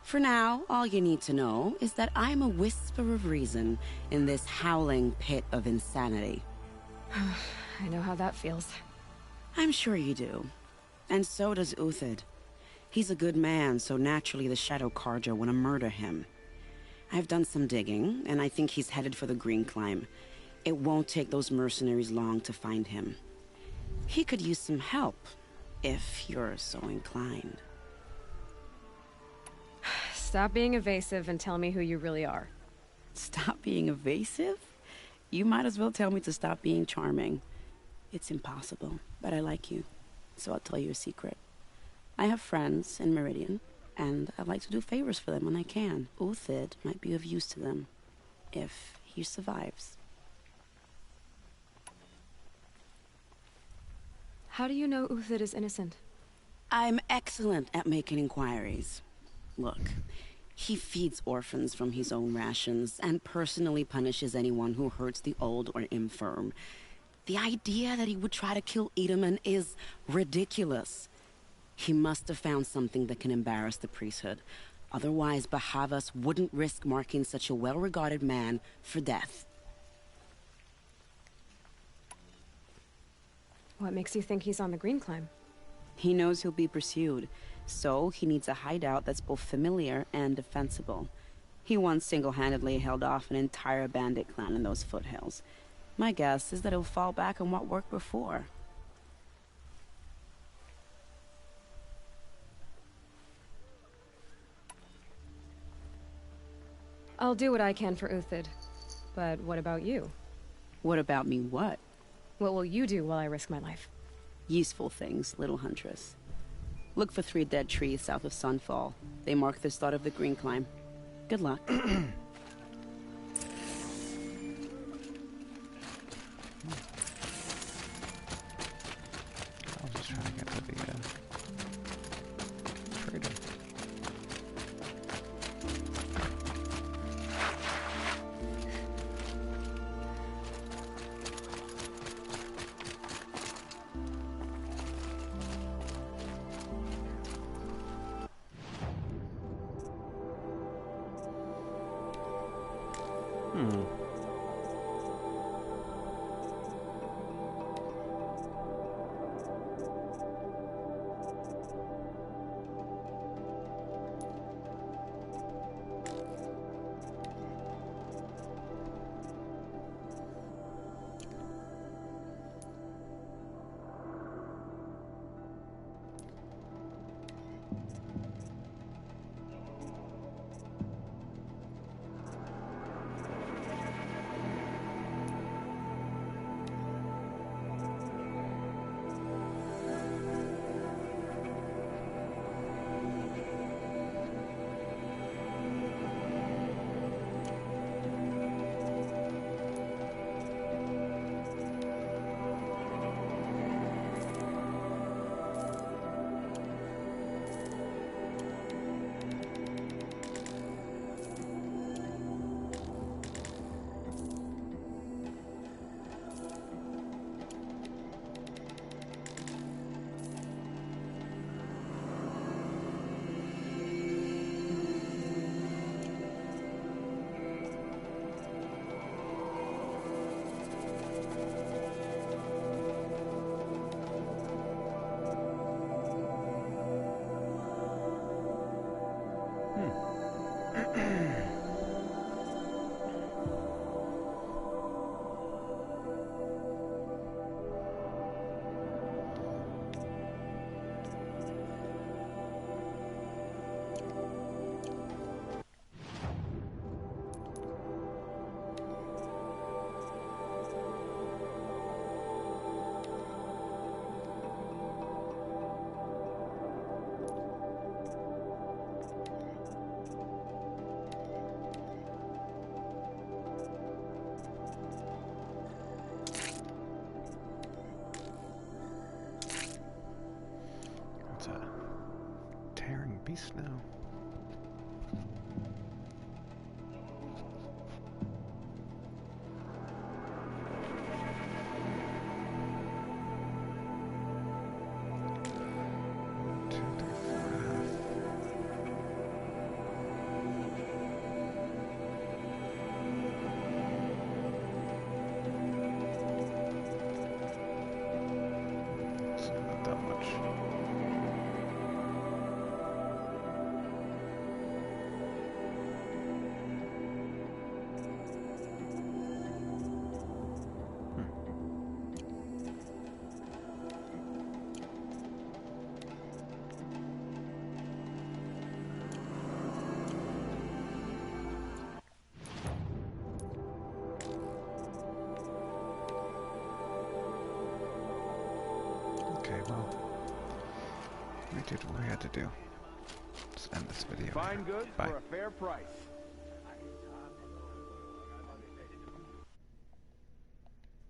[SPEAKER 10] For now, all you need to know is that I'm a whisper of reason in this howling pit of insanity.
[SPEAKER 2] I know how that feels.
[SPEAKER 10] I'm sure you do. And so does Uthid. He's a good man, so naturally the Shadow Karja want to murder him. I've done some digging, and I think he's headed for the Green Climb. It won't take those mercenaries long to find him. He could use some help, if you're so inclined.
[SPEAKER 2] Stop being evasive and tell me who you really are.
[SPEAKER 10] Stop being evasive? You might as well tell me to stop being charming. It's impossible, but I like you, so I'll tell you a secret. I have friends in Meridian, and I like to do favors for them when I can. Uthid might be of use to them, if he survives.
[SPEAKER 2] How do you know Uthid is innocent?
[SPEAKER 10] I'm excellent at making inquiries. Look, he feeds orphans from his own rations and personally punishes anyone who hurts the old or infirm. The idea that he would try to kill Edelman is ridiculous. He must have found something that can embarrass the priesthood. Otherwise, Bahavas wouldn't risk marking such a well-regarded man for death.
[SPEAKER 2] What makes you think he's on the Green Climb?
[SPEAKER 10] He knows he'll be pursued, so he needs a hideout that's both familiar and defensible. He once single-handedly held off an entire bandit clan in those foothills. My guess is that he'll fall back on what worked before.
[SPEAKER 2] I'll do what I can for Uthid. But what about you?
[SPEAKER 10] What about me what?
[SPEAKER 2] What will you do while I risk my life?
[SPEAKER 10] Useful things, little huntress. Look for 3 dead trees south of Sunfall. They mark the start of the Green Climb. Good luck.
[SPEAKER 1] I was just trying to get to the trader. Okay, well, we did what we had to do. Let's end this video.
[SPEAKER 4] Fine goods
[SPEAKER 1] Bye.
[SPEAKER 4] for a fair price.